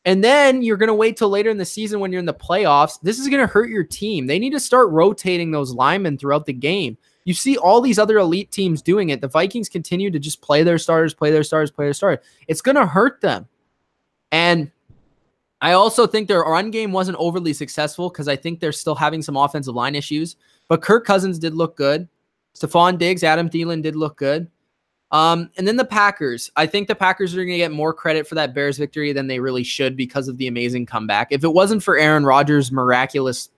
and then you're going to wait till later in the season when you're in the playoffs, this is going to hurt your team. They need to start rotating those linemen throughout the game. You see all these other elite teams doing it. The Vikings continue to just play their starters. It's going to hurt them. And I also think their run game wasn't overly successful because I think they're still having some offensive line issues. But Kirk Cousins did look good. Stephon Diggs, Adam Thielen did look good. And then the Packers. I think the Packers are going to get more credit for that Bears victory than they really should because of the amazing comeback. If it wasn't for Aaron Rodgers' miraculous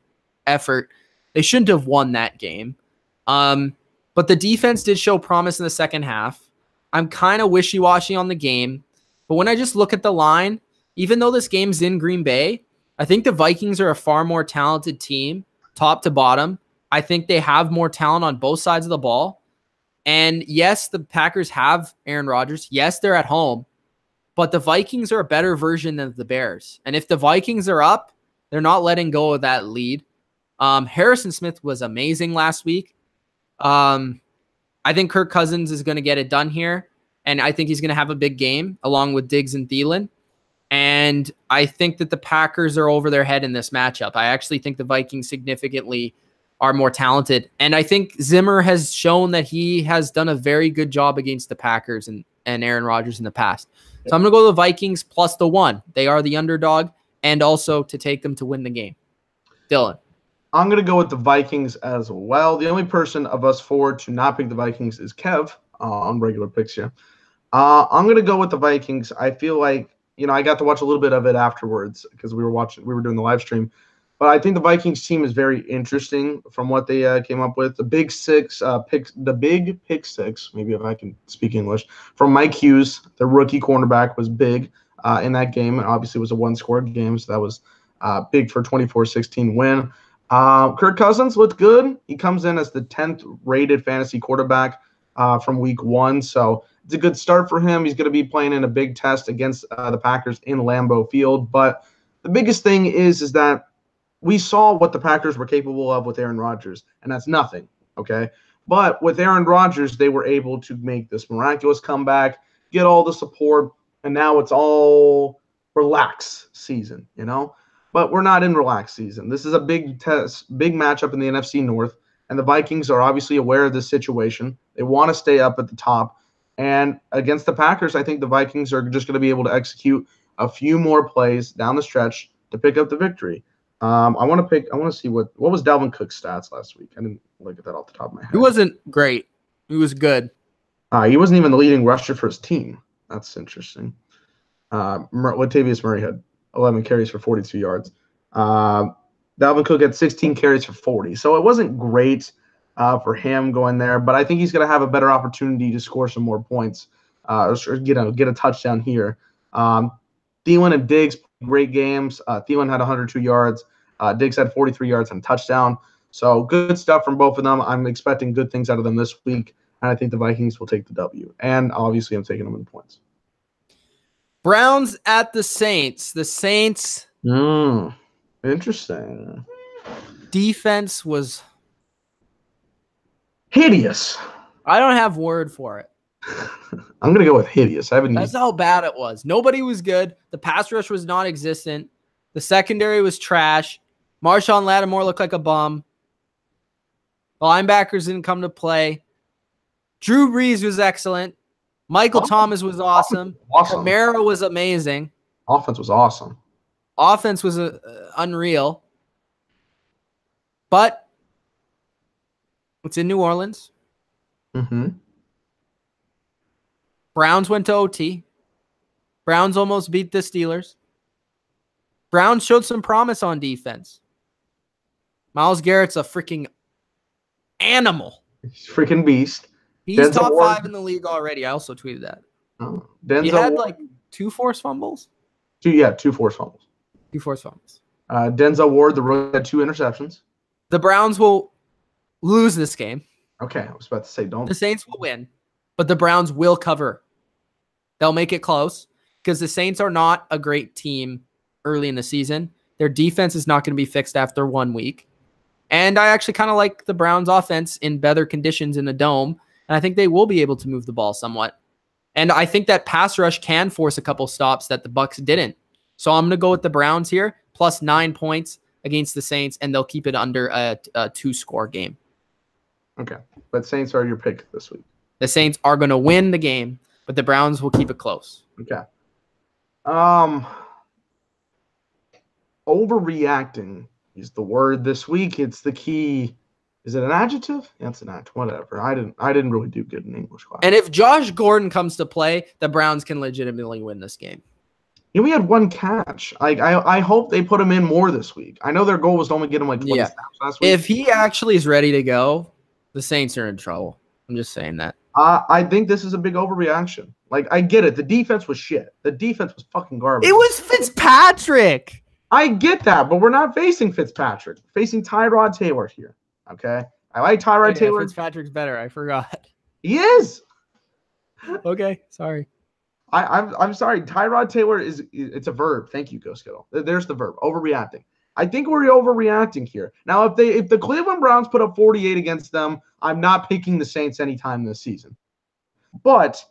effort, they shouldn't have won that game. But the defense did show promise in the second half. I'm kind of wishy-washy on the game. But when I just look at the line, even though this game's in Green Bay, I think the Vikings are a far more talented team, top to bottom. I think they have more talent on both sides of the ball. And yes, the Packers have Aaron Rodgers. Yes, they're at home. But the Vikings are a better version of the Bears. And if the Vikings are up, they're not letting go of that lead. Harrison Smith was amazing last week. I think Kirk Cousins is going to get it done here. And I think he's going to have a big game along with Diggs and Thielen. And I think that the Packers are over their head in this matchup. I actually think the Vikings significantly are more talented. And I think Zimmer has shown that he has done a very good job against the Packers and Aaron Rodgers in the past. So I'm going to go to the Vikings plus the 1. They are the underdog, and also to take them to win the game. Dylan. I'm going to go with the Vikings as well. The only person of us four to not pick the Vikings is Kev on regular picks here. I'm going to go with the Vikings. I feel like, I got to watch a little bit of it afterwards because we were doing the live stream. But I think the Vikings team is very interesting from what they came up with. The big pick six, maybe if I can speak English, from Mike Hughes, the rookie cornerback, was big in that game. And obviously, it was a one-score game, so that was big for a 24-16 win. Kirk Cousins looked good. He comes in as the 10th rated fantasy quarterback from week 1. So it's a good start for him. He's going to be playing in a big test against the Packers in Lambeau Field. But the biggest thing is that we saw what the Packers were capable of with Aaron Rodgers, and that's nothing, okay? But with Aaron Rodgers, they were able to make this miraculous comeback, get all the support, and now it's all relax season, But we're not in relax season. This is a big test, big matchup in the NFC North, and the Vikings are obviously aware of this situation. They want to stay up at the top. And against the Packers, I think the Vikings are just going to be able to execute a few more plays down the stretch to pick up the victory. I want to see what was Dalvin Cook's stats last week. I didn't look at that off the top of my head. He wasn't great. He was good. He wasn't even the leading rusher for his team. That's interesting. Latavius Murray had 11 carries for 42 yards. Dalvin Cook had 16 carries for 40. So it wasn't great for him going there, but I think he's going to have a better opportunity to score some more points or get a touchdown here. Thielen and Diggs, great games. Thielen had 102 yards. Diggs had 43 yards and a touchdown. So good stuff from both of them. I'm expecting good things out of them this week, and I think the Vikings will take the W. And obviously I'm taking them in the points. Browns at the Saints. The Saints. Interesting. defense was hideous. I don't have word for it. I'm going to go with hideous. That's how bad it was. Nobody was good. The pass rush was non-existent. The secondary was trash. Marshawn Lattimore looked like a bum. The linebackers didn't come to play. Drew Brees was excellent. Michael Thomas was awesome. Kamara was amazing. Offense was awesome. Offense was unreal. But it's in New Orleans. Mm-hmm. Browns went to OT. Browns almost beat the Steelers. Browns showed some promise on defense. Myles Garrett's a freaking animal. He's a freaking beast. He's Denzel top Ward. 5 in the league already. I also tweeted that. Oh, he had like 2 forced fumbles. Two forced fumbles. 2 forced fumbles. Denzel Ward, the rookie, had 2 interceptions. The Browns will lose this game. Okay, I was about to say don't. The Saints will win, but the Browns will cover. They'll make it close because the Saints are not a great team early in the season. Their defense is not going to be fixed after 1 week. And I actually kind of like the Browns offense in better conditions in the dome. And I think they will be able to move the ball somewhat. And I think that pass rush can force a couple stops that the Bucs didn't. So I'm going to go with the Browns here, plus 9 points against the Saints, and they'll keep it under a 2-score game. Okay. But Saints are your pick this week. The Saints are going to win the game, but the Browns will keep it close. Okay. Overreacting is the word this week. It's the key. Is it an adjective? Yeah, it's an adjective. Whatever. I didn't really do good in English class. And if Josh Gordon comes to play, the Browns can legitimately win this game. Yeah, we had 1 catch. I hope they put him in more this week. I know their goal was to only get him like 20 snaps last week. If he actually is ready to go, the Saints are in trouble. I'm just saying that. I think this is a big overreaction. Like, I get it. The defense was shit. The defense was fucking garbage. It was Fitzpatrick. I get that, but we're not facing Fitzpatrick. We're facing Tyrod Taylor here. Okay? I like Tyrod Taylor. Fitzpatrick's better. I forgot. He is. Okay, sorry. I'm sorry. Tyrod Taylor it's a verb. Thank you, Ghost Kittle. There's the verb. Overreacting. I think we're overreacting here. Now, if the Cleveland Browns put up 48 against them, I'm not picking the Saints anytime this season. But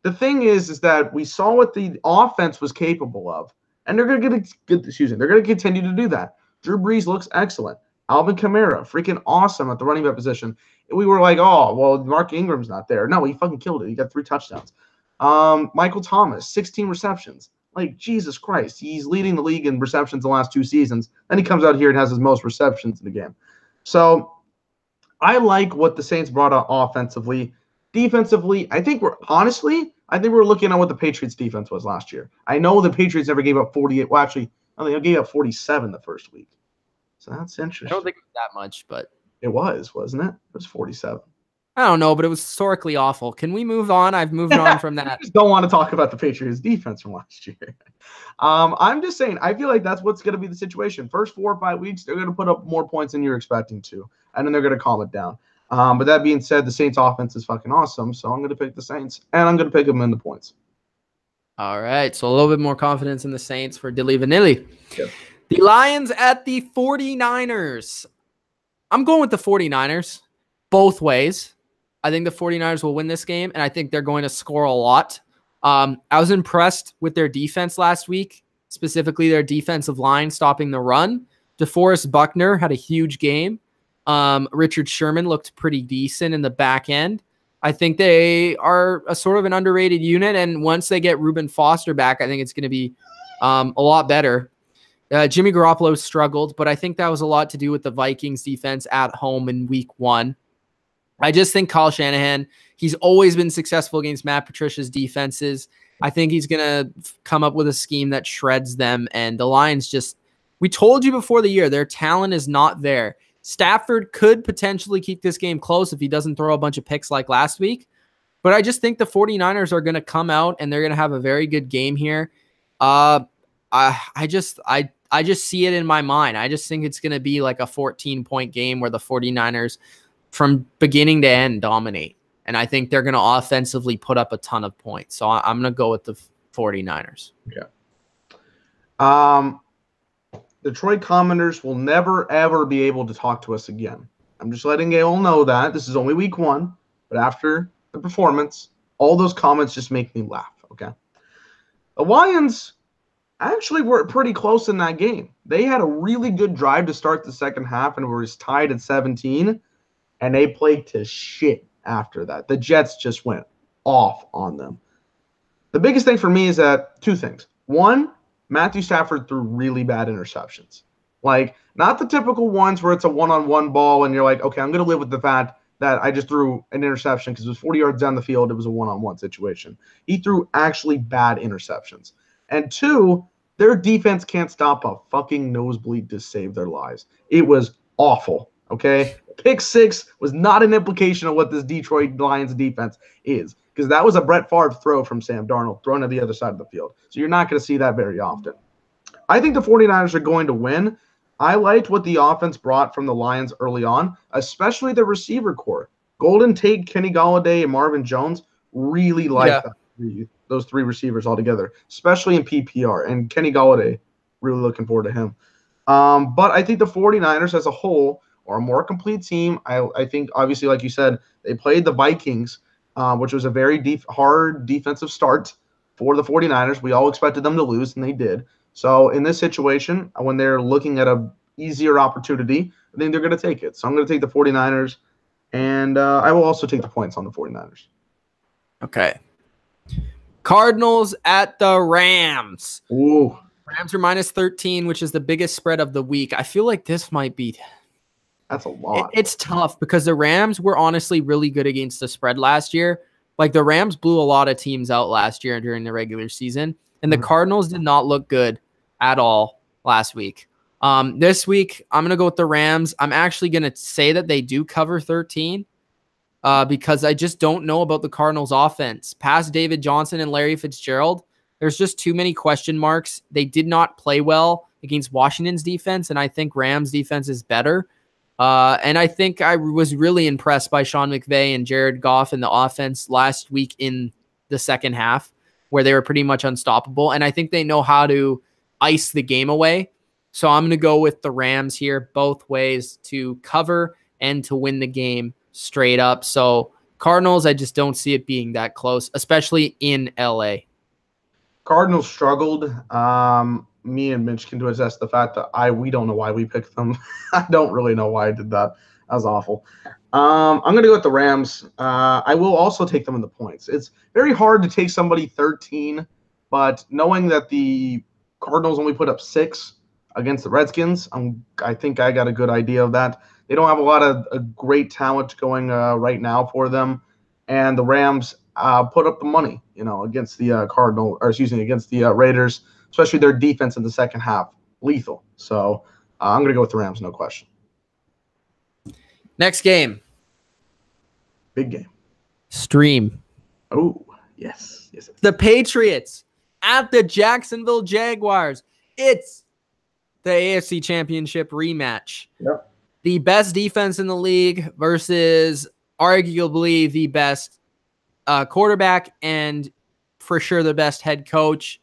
the thing is that we saw what the offense was capable of, and they're going to continue to do that. Drew Brees looks excellent. Alvin Kamara, freaking awesome at the running back position. We were like, oh, well, Mark Ingram's not there. No, he fucking killed it. He got 3 touchdowns. Michael Thomas, 16 receptions. Like, Jesus Christ. He's leading the league in receptions the last 2 seasons. Then he comes out here and has his most receptions in the game. So I like what the Saints brought out offensively. Defensively, I think we're looking at what the Patriots defense was last year. I know the Patriots never gave up 48. Well, actually, I think they gave up 47 the first week. So that's interesting. I don't think it was that much, but it wasn't it? It was 47. I don't know, but it was historically awful. Can we move on? I've moved on from that. I just don't want to talk about the Patriots defense from last year. I'm just saying, I feel like that's what's going to be the situation. First 4 or 5 weeks, they're going to put up more points than you're expecting to, and then they're going to calm it down. But that being said, the Saints offense is fucking awesome, so I'm going to pick the Saints, and I'm going to pick them in the points. All right, so a little bit more confidence in the Saints for Dilly Vanilli. Yep. The Lions at the 49ers. I'm going with the 49ers both ways. I think the 49ers will win this game, and I think they're going to score a lot. I was impressed with their defense last week, specifically their defensive line stopping the run. DeForest Buckner had a huge game. Richard Sherman looked pretty decent in the back end. I think they are a sort of an underrated unit, and once they get Reuben Foster back, I think it's going to be a lot better. Jimmy Garoppolo struggled, but I think that was a lot to do with the Vikings defense at home in week 1. I just think Kyle Shanahan, he's always been successful against Matt Patricia's defenses. I think he's going to come up with a scheme that shreds them. And the Lions we told you before the year, their talent is not there. Stafford could potentially keep this game close if he doesn't throw a bunch of picks like last week. But I just think the 49ers are going to come out and they're going to have a very good game here. I just see it in my mind. I just think it's going to be like a 14-point game where the 49ers from beginning to end dominate. And I think they're going to offensively put up a ton of points. So I'm going to go with the 49ers. Okay. Detroit commenters will never, ever be able to talk to us again. I'm just letting you all know that. This is only week 1, but after the performance, all those comments just make me laugh, okay? The Lions actually were pretty close in that game. They had a really good drive to start the second half and were tied at 17, and they played to shit after that. The Jets just went off on them. The biggest thing for me is that 2 things. 1, Matthew Stafford threw really bad interceptions. Like, not the typical ones where it's a one-on-one ball and you're like, okay, I'm going to live with the fact that I just threw an interception because it was 40 yards down the field. It was a one-on-one situation. He threw actually bad interceptions. And 2, their defense can't stop a fucking nosebleed to save their lives. It was awful, okay? Pick 6 was not an implication of what this Detroit Lions defense is, because that was a Brett Favre throw from Sam Darnold thrown to the other side of the field. So you're not going to see that very often. I think the 49ers are going to win. I liked what the offense brought from the Lions early on, especially the receiver core. Golden Tate, Kenny Golladay, and Marvin Jones really liked those 3 receivers all together, especially in PPR. And Kenny Golladay, really looking forward to him. But I think the 49ers as a whole are a more complete team. I think, obviously, like you said, they played the Vikings, which was a very hard defensive start for the 49ers. We all expected them to lose, and they did. So in this situation, when they're looking at an easier opportunity, I think they're going to take it. So I'm going to take the 49ers, and I will also take the points on the 49ers. Okay. Cardinals at the Rams. Ooh. Rams are minus 13, which is the biggest spread of the week. I feel like this might be... That's a lot. It's tough because the Rams were honestly really good against the spread last year. Like, the Rams blew a lot of teams out last year during the regular season, and the Cardinals did not look good at all last week. This week, I'm going to go with the Rams. I'm actually going to say that they do cover 13 because I just don't know about the Cardinals offense. Past David Johnson and Larry Fitzgerald, there's just too many question marks. They did not play well against Washington's defense, and I think Rams' defense is better. And I think I was really impressed by Sean McVay and Jared Goff in the offense last week in the second half, where they were pretty much unstoppable. And I think they know how to ice the game away. So I'm going to go with the Rams here, both ways, to cover and to win the game straight up. So Cardinals, I just don't see it being that close, especially in LA. Cardinals struggled. Me and Mitch can attest the fact that we don't know why we picked them. I don't really know why I did that. That was awful. I'm going to go with the Rams. I will also take them in the points. It's very hard to take somebody 13, but knowing that the Cardinals only put up 6 against the Redskins, I think I got a good idea of that. They don't have a lot of great talent going right now for them, and the Rams put up the money, against the against the Raiders, especially their defense in the second half, lethal. So I'm going to go with the Rams, no question. Next game. Big game. Stream. Oh, yes. The Patriots at the Jacksonville Jaguars. It's the AFC Championship rematch. Yep. The best defense in the league versus arguably the best quarterback and for sure the best head coach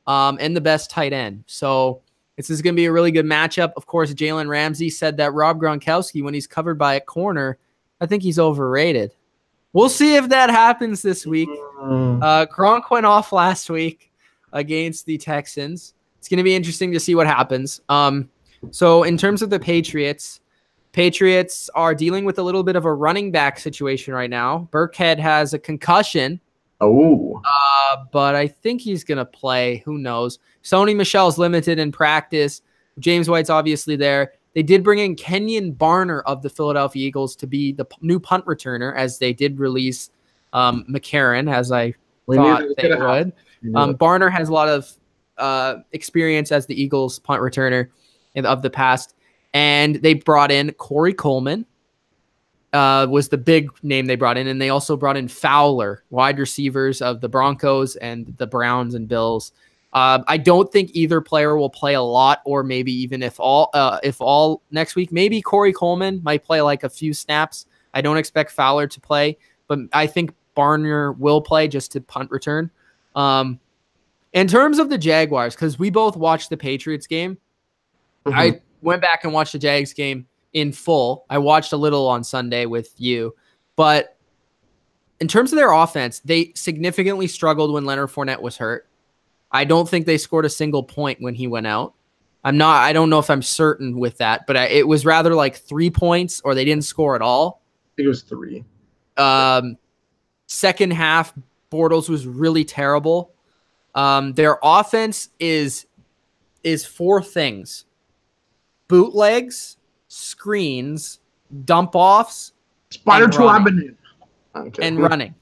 and the best tight end. So this is going to be a really good matchup. Of course, Jalen Ramsey said that Rob Gronkowski, when he's covered by a corner, I think he's overrated. We'll see if that happens this week. Gronk went off last week against the Texans. It's going to be interesting to see what happens. So in terms of the Patriots are dealing with a little bit of a running back situation right now. Burkhead has a concussion. Oh. But I think he's going to play. Who knows? Sony Michel's limited in practice. James White's obviously there. They did bring in Kenyon Barner of the Philadelphia Eagles to be the new punt returner, as they did release McCarron, as I thought they would. Barner has a lot of experience as the Eagles punt returner of the past. And they brought in Corey Coleman, was the big name they brought in. And they also brought in Fowler, wide receivers of the Broncos and the Browns and Bills. I don't think either player will play a lot, or maybe even if all next week. Maybe Corey Coleman might play like a few snaps. I don't expect Fowler to play, but I think Barner will play just to punt return. In terms of the Jaguars, because we both watched the Patriots game, I went back and watched the Jags game in full. I watched a little on Sunday with you, but in terms of their offense, they significantly struggled when Leonard Fournette was hurt. I don't think they scored a single point when he went out. I don't know if I'm certain with that, but it was rather like 3 points or they didn't score at all. I think it was 3. Second half, Bortles was really terrible. Their offense is 4 things: bootlegs, screens, dump offs, and running.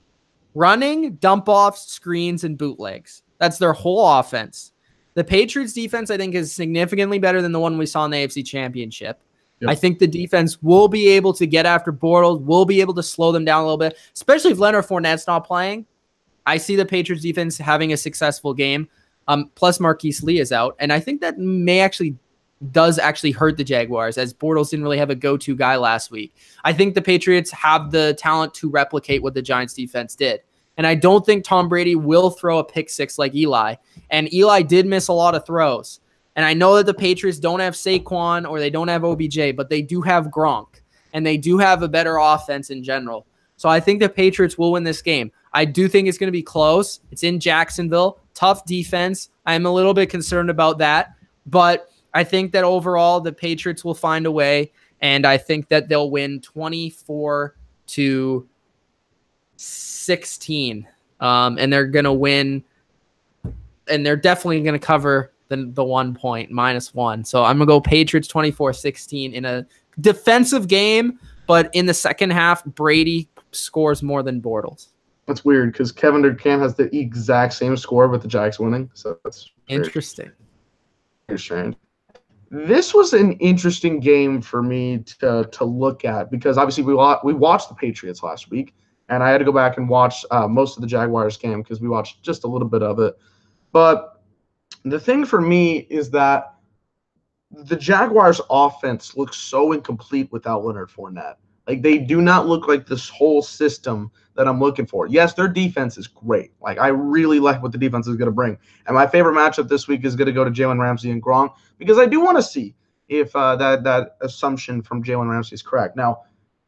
Running, dump offs, screens, and bootlegs. That's their whole offense. The Patriots defense, I think, is significantly better than the one we saw in the AFC Championship. Yep. I think the defense will be able to get after Bortles, will be able to slow them down a little bit, especially if Leonard Fournette's not playing. I see the Patriots defense having a successful game. Plus Marquise Lee is out. And I think that does actually hurt the Jaguars, as Bortles didn't really have a go-to guy last week. I think the Patriots have the talent to replicate what the Giants defense did. And I don't think Tom Brady will throw a pick six like Eli. And Eli did miss a lot of throws. And I know that the Patriots don't have Saquon or they don't have OBJ, but they do have Gronk. And they do have a better offense in general. So I think the Patriots will win this game. I do think it's going to be close. It's in Jacksonville. Tough defense. I'm a little bit concerned about that. But I think that overall the Patriots will find a way. And I think that they'll win 24-16. And they're going to win. And they're definitely going to cover the 1 point, -1. So I'm going to go Patriots 24-16 in a defensive game. But in the second half, Brady scores more than Bortles. That's weird because Kevin Durant has the exact same score with the Jags winning. So that's interesting. Very strange. This was an interesting game for me to look at because obviously we watched the Patriots last week, and I had to go back and watch most of the Jaguars game because we watched just a little bit of it. But the thing for me is that the Jaguars' offense looks so incomplete without Leonard Fournette. Like, they do not look like this whole system that I'm looking for. Yes, their defense is great. Like, I really like what the defense is going to bring. And my favorite matchup this week is going to go to Jalen Ramsey and Gronk because I do want to see if that assumption from Jalen Ramsey is correct. Now,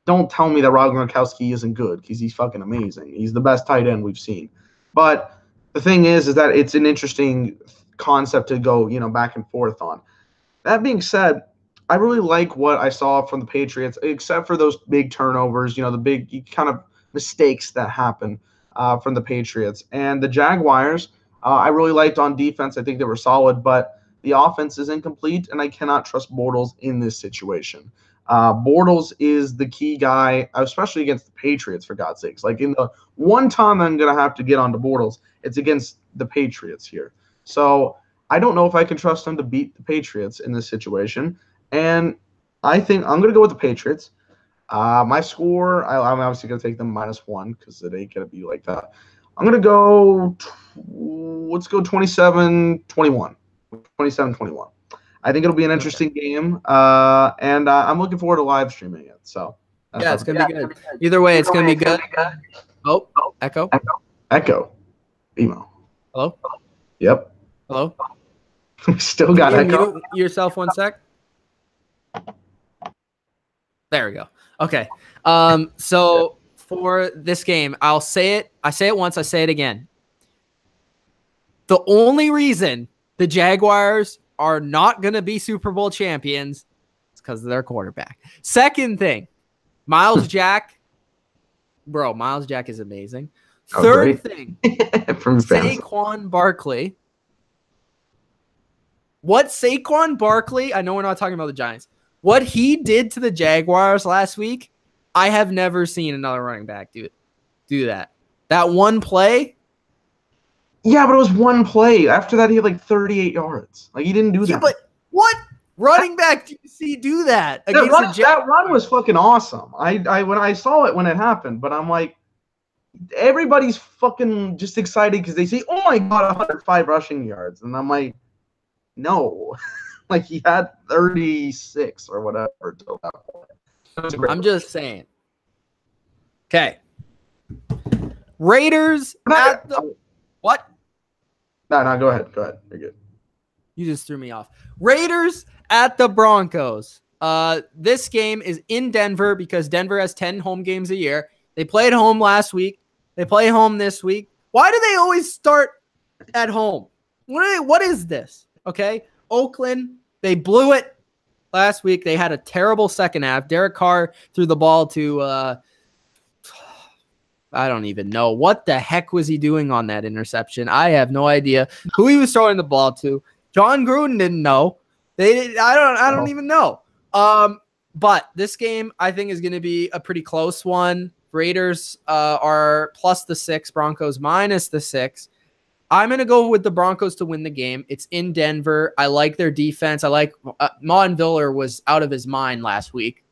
don't tell me that Rob Gronkowski isn't good because he's fucking amazing. He's the best tight end we've seen. But the thing is that it's an interesting concept to go, back and forth on. That being said, I really like what I saw from the Patriots, except for those big turnovers, the big kind of mistakes that happen from the Patriots. And the Jaguars, I really liked on defense. I think they were solid, but the offense is incomplete, and I cannot trust Bortles in this situation. Bortles is the key guy, especially against the Patriots, for God's sakes. Like, in the one time I'm going to have to get onto Bortles, it's against the Patriots here. So I don't know if I can trust him to beat the Patriots in this situation. And I think I'm going to go with the Patriots. My score, I'm obviously going to take them -1 because it ain't going to be like that. I'm going to go, let's go 27-21. 27-21. I think it'll be an interesting game. And I'm looking forward to live streaming it. So yeah, it's going to be good. Either way, it's going to be good. Oh, echo. Echo. Emo. Hello? Yep. Hello? We still got echo. Mute yourself 1 sec. There we go. Okay. So for this game, I say it once, I say it again. The only reason the Jaguars are not going to be Super Bowl champions is because of their quarterback. Second thing, Miles Jack. Bro, Miles Jack is amazing. Third thing, Saquon Barkley. What Saquon Barkley, I know we're not talking about the Giants. What he did to the Jaguars last week, I have never seen another running back do that. That one play. Yeah, but it was one play. After that, he had like 38 yards. Like, he didn't do that. Yeah, but what running back do you see do that? That run was fucking awesome. When I saw it when it happened, but I'm like, everybody's fucking just excited because they say, oh my God, 105 rushing yards. And I'm like, no. Like, he had 36 or whatever till that point. I'm just saying. Okay. Raiders at the what? No, go ahead. Go ahead. You're good. You just threw me off. Raiders at the Broncos. This game is in Denver because Denver has 10 home games a year. They played home last week. They play home this week. Why do they always start at home? What is this? Okay. Oakland, they blew it last week. They had a terrible second half. Derek Carr threw the ball to, I don't even know. What the heck was he doing on that interception? I have no idea who he was throwing the ball to. John Gruden didn't know. I don't even know. But this game, I think, is going to be a pretty close one. Raiders are plus the 6, Broncos minus the 6. I'm going to go with the Broncos to win the game. It's in Denver. I like their defense. I like Mon Viller was out of his mind last week.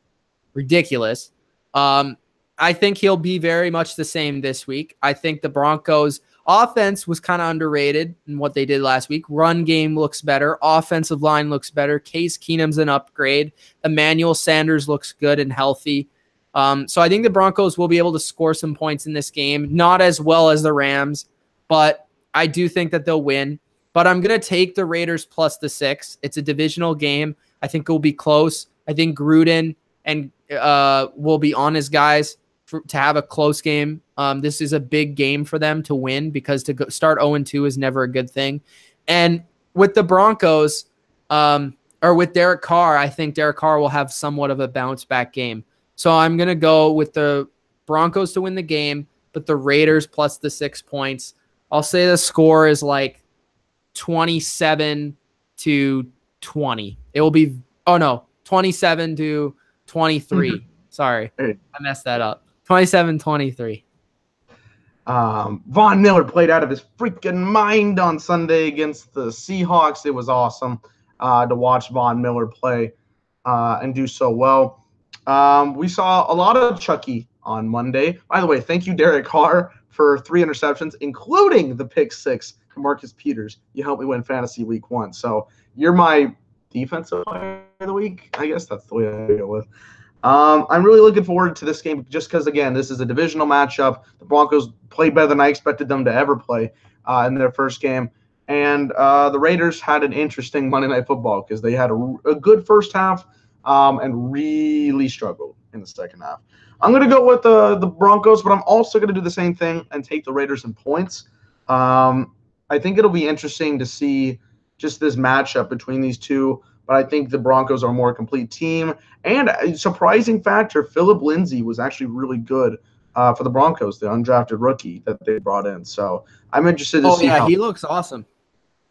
Ridiculous. I think he'll be very much the same this week. I think the Broncos offense was kind of underrated in what they did last week. Run game looks better. Offensive line looks better. Case Keenum's an upgrade. Emmanuel Sanders looks good and healthy. So I think the Broncos will be able to score some points in this game. Not as well as the Rams, but I do think that they'll win. But I'm going to take the Raiders plus the 6. It's a divisional game. I think it will be close. I think Gruden and will be on his guys to have a close game. This is a big game for them to win because to start 0-2 is never a good thing. And with the Broncos, or with Derek Carr, I think Derek Carr will have somewhat of a bounce back game. So I'm going to go with the Broncos to win the game, but the Raiders plus the 6 points. I'll say the score is like 27-20. It will be, 27-23. Sorry, I messed that up. 27-23. Von Miller played out of his freaking mind on Sunday against the Seahawks. It was awesome to watch Von Miller play and do so well. We saw a lot of Chucky on Monday. By the way, thank you, Derek Carr, for 3 interceptions, including the pick 6 to Marcus Peters. You helped me win fantasy week 1. So you're my defensive player of the week. I guess that's the way I go with. I'm really looking forward to this game just because, again, this is a divisional matchup. The Broncos played better than I expected them to ever play in their first game. And the Raiders had an interesting Monday Night Football because they had a good first half and really struggled in the second half. I'm going to go with the Broncos, but I'm also going to do the same thing and take the Raiders in points. I think it'll be interesting to see just this matchup between these two. But I think the Broncos are a more complete team. And a surprising factor, Phillip Lindsay was actually really good for the Broncos, the undrafted rookie that they brought in. So I'm interested to see how he looks awesome.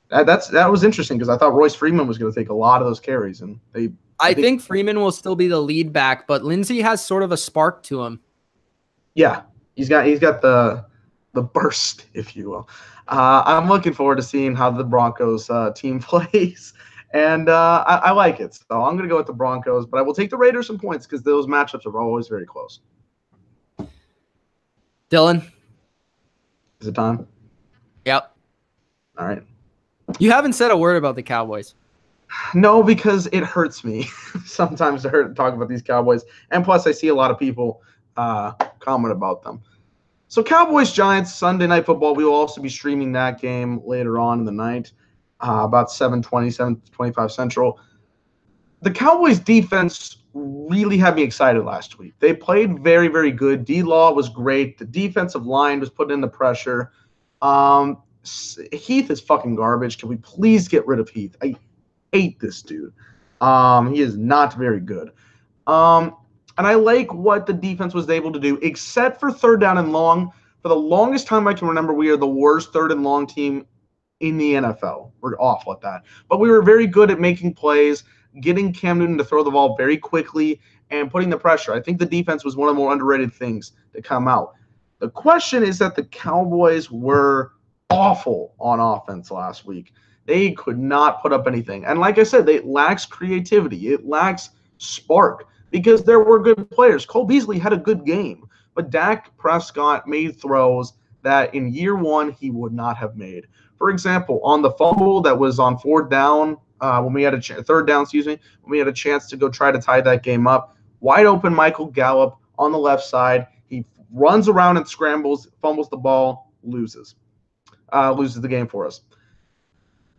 That was interesting because I thought Royce Freeman was going to take a lot of those carries. And I think Freeman will still be the lead back, but Lindsay has sort of a spark to him. Yeah, he's got the burst, if you will. I'm looking forward to seeing how the Broncos team plays. And I like it. So I'm going to go with the Broncos, but I will take the Raiders some points because those matchups are always very close. Dylan? Is it time? Yep. All right. You haven't said a word about the Cowboys. No, because it hurts me sometimes to talk about these Cowboys. And plus, I see a lot of people comment about them. So Cowboys-Giants, Sunday Night Football. We will also be streaming that game later on in the night. About 7:20, 7:25 Central. The Cowboys defense really had me excited last week. They played very, very good. D-Law was great. The defensive line was putting in the pressure. Heath is fucking garbage. Can we please get rid of Heath? I hate this dude. He is not very good. And I like what the defense was able to do, except for 3rd down and long. For the longest time I can remember, we are the worst 3rd and long team in the NFL. We're awful at that. But we were very good at making plays, getting Cam Newton to throw the ball very quickly, and putting the pressure. I think the defense was one of the more underrated things to come out. The question is that the Cowboys were awful on offense last week. They could not put up anything. And like I said, it lacks creativity. It lacks spark because there were good players. Cole Beasley had a good game, but Dak Prescott made throws that in year 1 he would not have made. For example, on the fumble that was on 4th down, when we had 3rd down, when we had a chance to go try to tie that game up, wide open Michael Gallup on the left side. He runs around and scrambles, fumbles the ball, loses the game for us.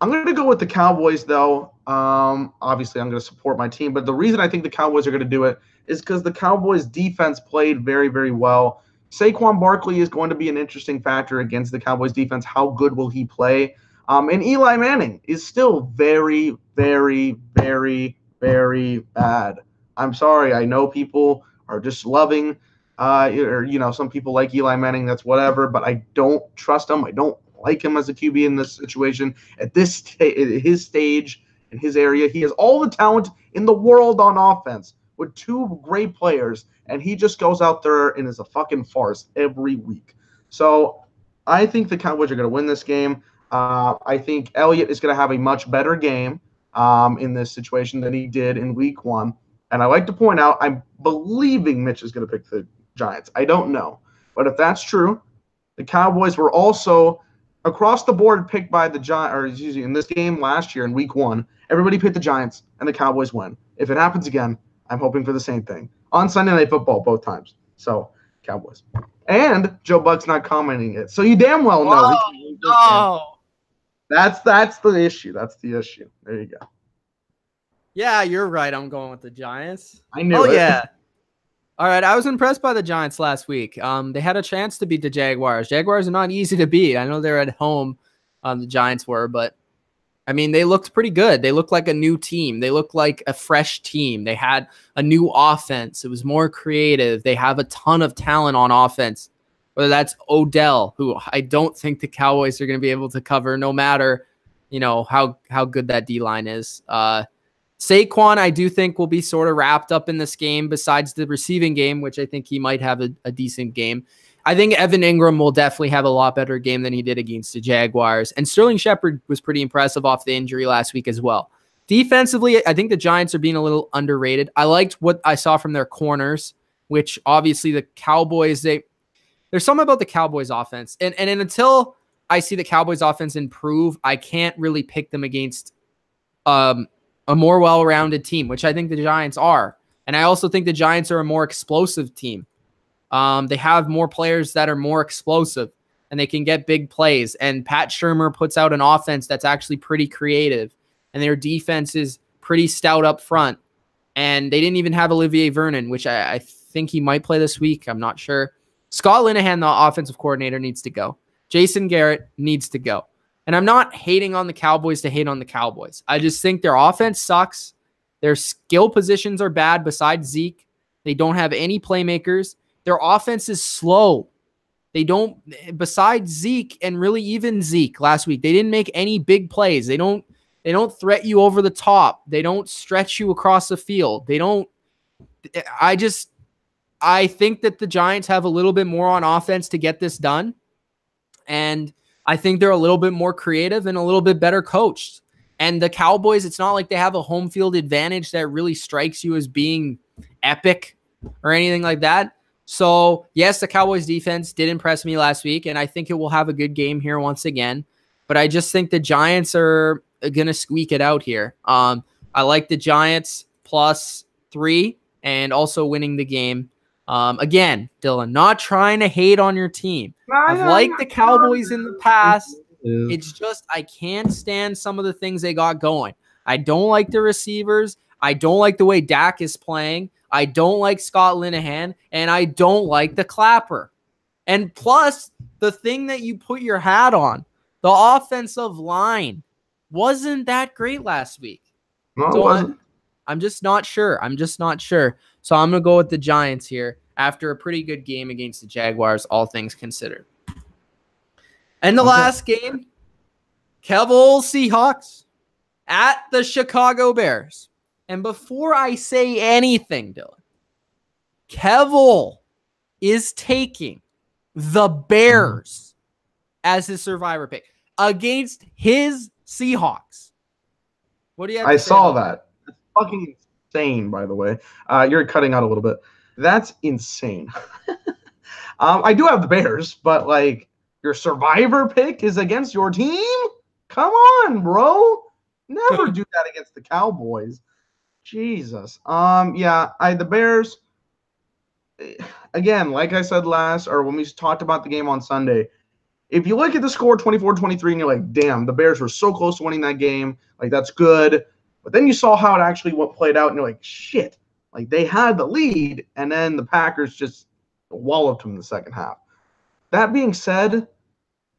I'm going to go with the Cowboys, though. Obviously, I'm going to support my team. But the reason I think the Cowboys are going to do it is because the Cowboys' defense played very, very well. Saquon Barkley is going to be an interesting factor against the Cowboys' defense. How good will he play? And Eli Manning is still very, very, very, very bad. I'm sorry. I know people are just loving, some people like Eli Manning. That's whatever. But I don't trust him. I don't like him as a QB in this situation. At his stage, in his area, he has all the talent in the world on offense with two great players, and he just goes out there and is a fucking farce every week. So I think the Cowboys are going to win this game. I think Elliott is going to have a much better game in this situation than he did in week 1. And I like to point out, I'm believing Mitch is going to pick the Giants. I don't know. But if that's true, the Cowboys were also across the board picked by the Giants, in this game last year in week 1, everybody picked the Giants and the Cowboys win. If it happens again, I'm hoping for the same thing. On Sunday Night Football both times. So, Cowboys. And Joe Buck's not commenting it. So you damn well know. No. That's the issue. That's the issue. There you go. Yeah, you're right. I'm going with the Giants. I knew it. Yeah. All right. I was impressed by the Giants last week. They had a chance to beat the Jaguars. Jaguars are not easy to beat. I know they're at home. The Giants were, but I mean, they looked pretty good. They looked like a new team. They looked like a fresh team. They had a new offense. It was more creative. They have a ton of talent on offense, whether that's Odell, who I don't think the Cowboys are going to be able to cover no matter, how good that D-line is. Saquon, I do think will be sort of wrapped up in this game besides the receiving game, which I think he might have a decent game. I think Evan Ingram will definitely have a lot better game than he did against the Jaguars. And Sterling Shepard was pretty impressive off the injury last week as well. Defensively, I think the Giants are being a little underrated. I liked what I saw from their corners, which obviously the Cowboys, there's something about the Cowboys offense. And until I see the Cowboys offense improve, I can't really pick them against a more well-rounded team, which I think the Giants are. And I also think the Giants are a more explosive team. They have more players that are more explosive and they can get big plays. And Pat Shurmur puts out an offense that's actually pretty creative, and their defense is pretty stout up front. And they didn't even have Olivier Vernon, which I think he might play this week. I'm not sure. Scott Linehan, the offensive coordinator, needs to go. Jason Garrett needs to go. And I'm not hating on the Cowboys to hate on the Cowboys. I just think their offense sucks. Their skill positions are bad besides Zeke. They don't have any playmakers. Their offense is slow. They don't, besides Zeke and really even Zeke last week, they didn't make any big plays. They don't threat you over the top. They don't stretch you across the field. I think that the Giants have a little bit more on offense to get this done. And I think they're a little bit more creative and a little bit better coached. And the Cowboys, it's not like they have a home field advantage that really strikes you as being epic or anything like that. So, yes, the Cowboys defense did impress me last week, and I think it will have a good game here once again. But I just think the Giants are going to squeak it out here. I like the Giants +3 and also winning the game. Again, Dylan, not trying to hate on your team. I've liked the Cowboys in the past. It's just I can't stand some of the things they got going. I don't like the receivers. I don't like the way Dak is playing. I don't like Scott Linehan, and I don't like the clapper. And plus, the thing that you put your hat on, the offensive line, wasn't that great last week. No, so it wasn't. I'm just not sure. So I'm going to go with the Giants here after a pretty good game against the Jaguars, all things considered. And the last game, Kevole Seahawks at the Chicago Bears. And before I say anything, Dylan, Kevole is taking the Bears as his survivor pick against his Seahawks. What do you have to say? I saw that. It's fucking insane, by the way. You're cutting out a little bit. That's insane. I do have the Bears, but like your survivor pick is against your team? Come on, bro. Never do that against the Cowboys. Jesus. The Bears, again, like I said when we talked about the game on Sunday, if you look at the score 24-23 and you're like, damn, the Bears were so close to winning that game, like that's good. But then you saw how it actually what played out, and you're like, shit. Like, they had the lead, and then the Packers just walloped them in the second half. That being said,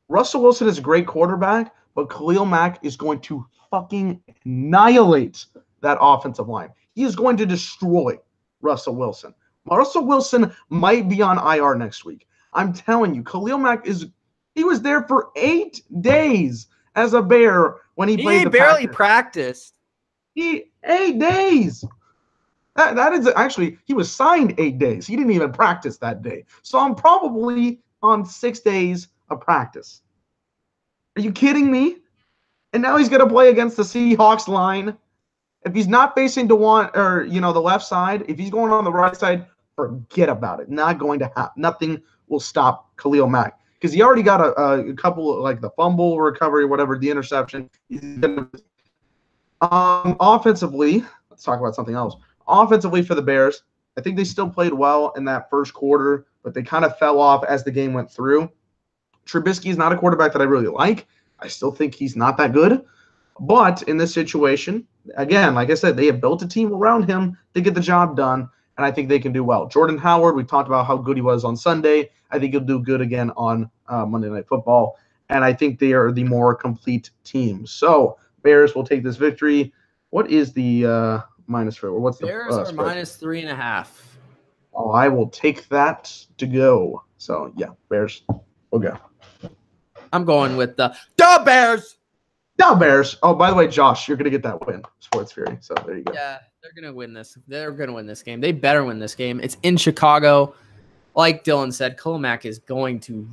Russell Wilson is a great quarterback, but Khalil Mack is going to fucking annihilate that offensive line. He is going to destroy Russell Wilson. Russell Wilson might be on IR next week. I'm telling you, Khalil Mack he was there for 8 days as a Bear when he played the barely Packers. Practiced. 8 days. That is actually, he was signed 8 days. He didn't even practice that day. So I'm probably on 6 days of practice. Are you kidding me? And now he's going to play against the Seahawks line. If he's not facing the left side, if he's going on the right side, forget about it. Not going to happen. Nothing will stop Khalil Mack because he already got a couple of, like, the fumble recovery, whatever, the interception. Offensively, let's talk about something else. Offensively for the Bears, I think they still played well in that first quarter, but they kind of fell off as the game went through. Trubisky is not a quarterback that I really like. I still think he's not that good. But in this situation, again, like I said, they have built a team around him to get the job done, and I think they can do well. Jordan Howard, we talked about how good he was on Sunday. I think he'll do good again on Monday Night Football, and I think they are the more complete team. So Bears will take this victory. What is the minus for? What's the Bears are minus 3.5. Oh, I will take that to go. So yeah, Bears will go. I'm going with the Bears. The Bears. Oh, by the way, Josh, you're gonna get that win, Sports Fury. So there you go. Yeah, they're gonna win this. They're gonna win this game. They better win this game. It's in Chicago. Like Dylan said, Khalil Mack is going to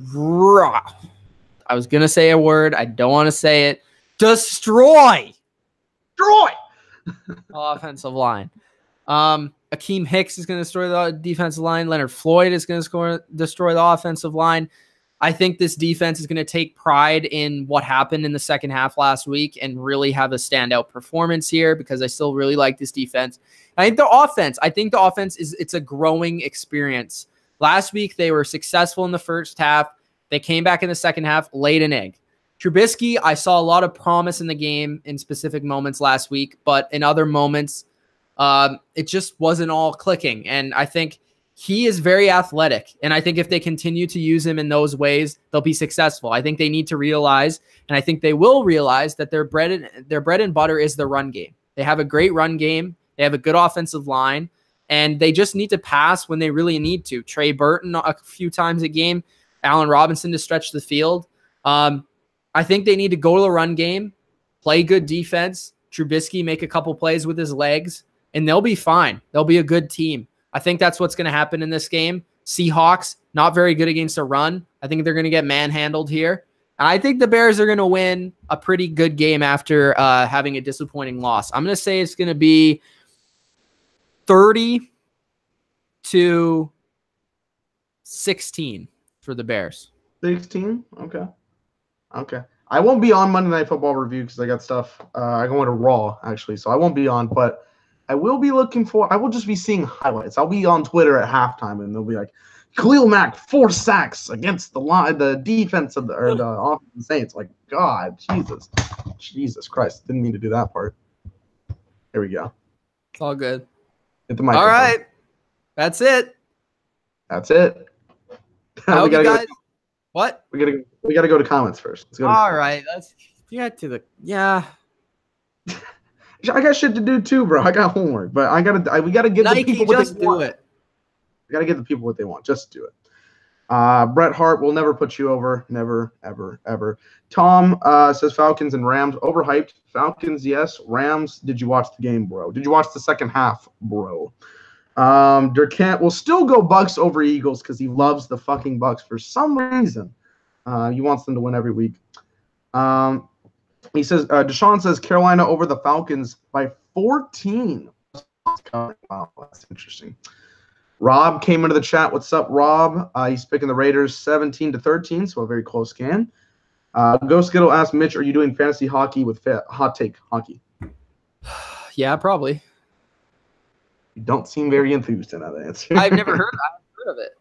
I was gonna say a word. I don't want to say it. Destroy. Offensive line. Akeem Hicks is going to destroy the defensive line. Leonard Floyd is going to destroy the offensive line. I think this defense is going to take pride in what happened in the second half last week and really have a standout performance here because I still really like this defense. I think the offense it's a growing experience. Last week, they were successful in the first half. They came back in the second half, laid an egg. Trubisky, I saw a lot of promise in the game in specific moments last week, but in other moments, it just wasn't all clicking. And I think he is very athletic. And I think if they continue to use him in those ways, they'll be successful. I think they need to realize, and I think they will realize, that their bread and butter is the run game. They have a great run game. They have a good offensive line, and they just need to pass when they really need to. Trey Burton a few times a game, Allen Robinson to stretch the field. I think they need to go to the run game, play good defense, Trubisky make a couple plays with his legs, and they'll be fine. They'll be a good team. I think that's what's going to happen in this game. Seahawks, not very good against a run. I think they're going to get manhandled here. I think the Bears are going to win a pretty good game after having a disappointing loss. I'm going to say it's going to be 30-16 for the Bears. 16? Okay. I won't be on Monday Night Football review because I got stuff. I go into Raw, actually, so I won't be on. But I will be I will just be seeing highlights. I'll be on Twitter at halftime, and they'll be like, Khalil Mack, 4 sacks against the defense of the offense of the Saints. Like, God, Jesus Christ. Didn't mean to do that part. There we go. It's all good. Hit the microphone. All right. That's it. We gotta guys. What? We gotta go to comments first. Let's go. All right. Let's get to I got shit to do too, bro. I got homework, but we gotta give the people what they want. It. We gotta give the people what they want. Just do it. Bret Hart will never put you over. Never, ever, ever. Tom says Falcons and Rams overhyped. Falcons, yes. Rams. Did you watch the game, bro? Did you watch the second half, bro? Durkant will still go Bucks over Eagles because he loves the fucking Bucks for some reason. He wants them to win every week. He says Deshaun says Carolina over the Falcons by 14. Wow, that's interesting. Rob came into the chat. What's up, Rob? He's picking the Raiders 17-13, so a very close game. Ghost Skittle asked Mitch, "Are you doing fantasy hockey with hot take hockey?" Yeah, probably. You don't seem very enthused in that answer. I've never heard of it.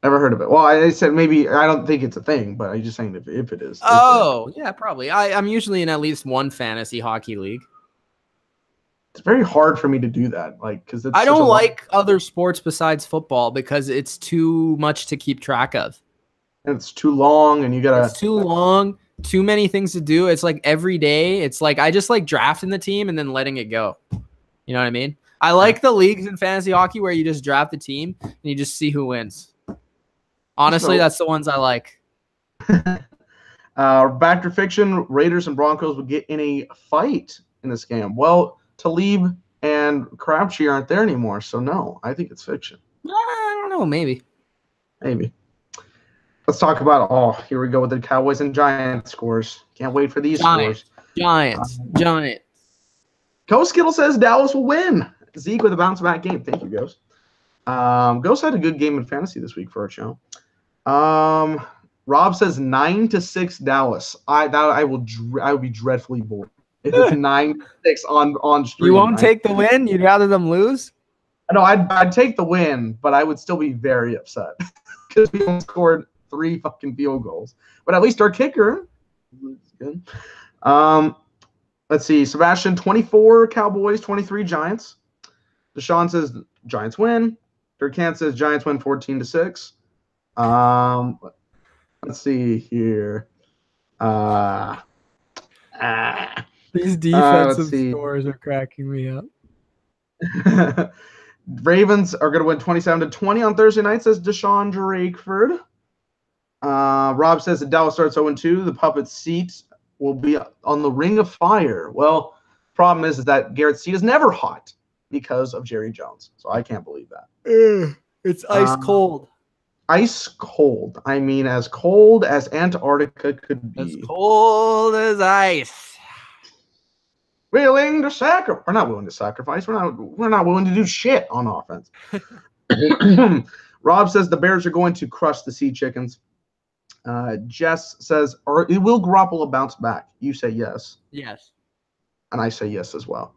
Never heard of it. Well, I said maybe I don't think it's a thing, but I'm just saying if it is. Oh, yeah, probably. I'm usually in at least one fantasy hockey league. it's very hard for me to do that. Like, because I don't like other sports besides football because it's too much to keep track of. And it's too long, and It's too long, too many things to do. It's like every day. It's like I just like drafting the team and then letting it go. You know what I mean? I like the leagues in fantasy hockey where you just draft the team and you just see who wins. Honestly, that's the ones I like. Back to fiction, Raiders and Broncos would get in a fight in this game. Well, Talib and Crabtree aren't there anymore, so no, I think it's fiction. I don't know, maybe. Let's talk about, here we go with the Cowboys and Giants scores. Can't wait for these scores. Giants. Ghost Skittle says Dallas will win. Zeke with a bounce-back game. Thank you, Ghost. Ghost had a good game in fantasy this week for our show. Rob says 9-6 Dallas. I would be dreadfully bored if it's 9-6 on stream. You won't take the win? You'd rather them lose? No, I'd take the win, but I would still be very upset because we only scored 3 fucking field goals. But at least our kicker is good. Let's see. Sebastian, 24 Cowboys, 23 Giants. Deshaun says Giants win. Durkant says Giants win 14-6. Let's see here. These defensive scores are cracking me up. Ravens are going to win 27-20 on Thursday night, says Deshaun Drakeford. Rob says that Dallas starts 0-2. The puppet seat will be on the Ring of Fire. Well, problem is that Garrett's seat is never hot because of Jerry Jones. So I can't believe that. It's ice cold. Ice cold. I mean, as cold as Antarctica could be. As cold as ice. Willing to sacrifice. We're not willing to sacrifice. We're not willing to do shit on offense. Rob says the Bears are going to crush the Sea Chickens. Jess says, will Garoppolo bounce back? You say yes. Yes. And I say yes as well.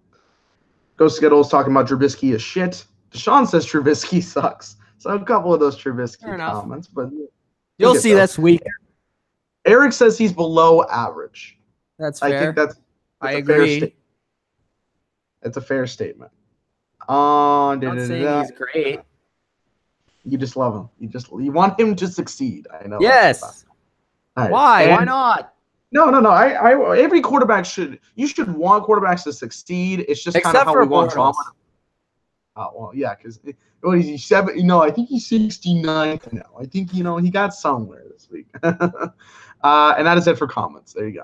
Ghost Skittle is talking about Trubisky is shit. Deshaun says Trubisky sucks. So a couple of those Trubisky comments, but you'll see this week. Eric says he's below average. That's fair. I think that's I agree. It's a fair statement. I'm not saying he's great. You just love him. You want him to succeed. I know. Yes. Right. Why? Why not? No. Every quarterback you should want quarterbacks to succeed. It's just kind of how we want drama. Oh, well, yeah, because he's 7. I think he's 69th now. I think he got somewhere this week. And that is it for comments. There you go.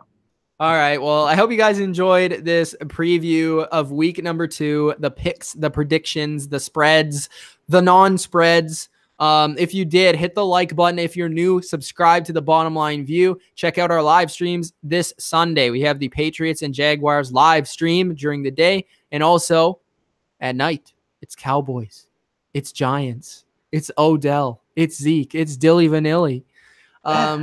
All right. Well, I hope you guys enjoyed this preview of week number 2, the picks, the predictions, the spreads, the non-spreads. If you did, hit the like button. If you're new, subscribe to the Bottom Line View. Check out our live streams this Sunday. We have the Patriots and Jaguars live stream during the day, and also at night. It's Cowboys. It's Giants. It's Odell. It's Zeke. It's Dilly Vanilli.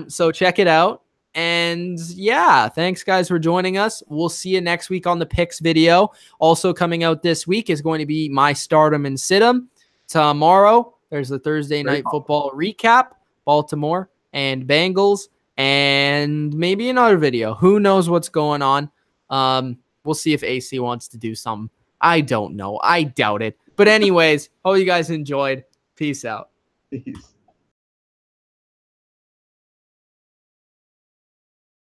So check it out. And yeah, thanks guys for joining us. We'll see you next week on the picks video. Also coming out this week is going to be my stardom and situm. Tomorrow, there's the Thursday night football recap, Baltimore and Bengals, and maybe another video. Who knows what's going on? We'll see if AC wants to do something. I don't know. I doubt it. But anyways, hope you guys enjoyed. Peace out. Peace.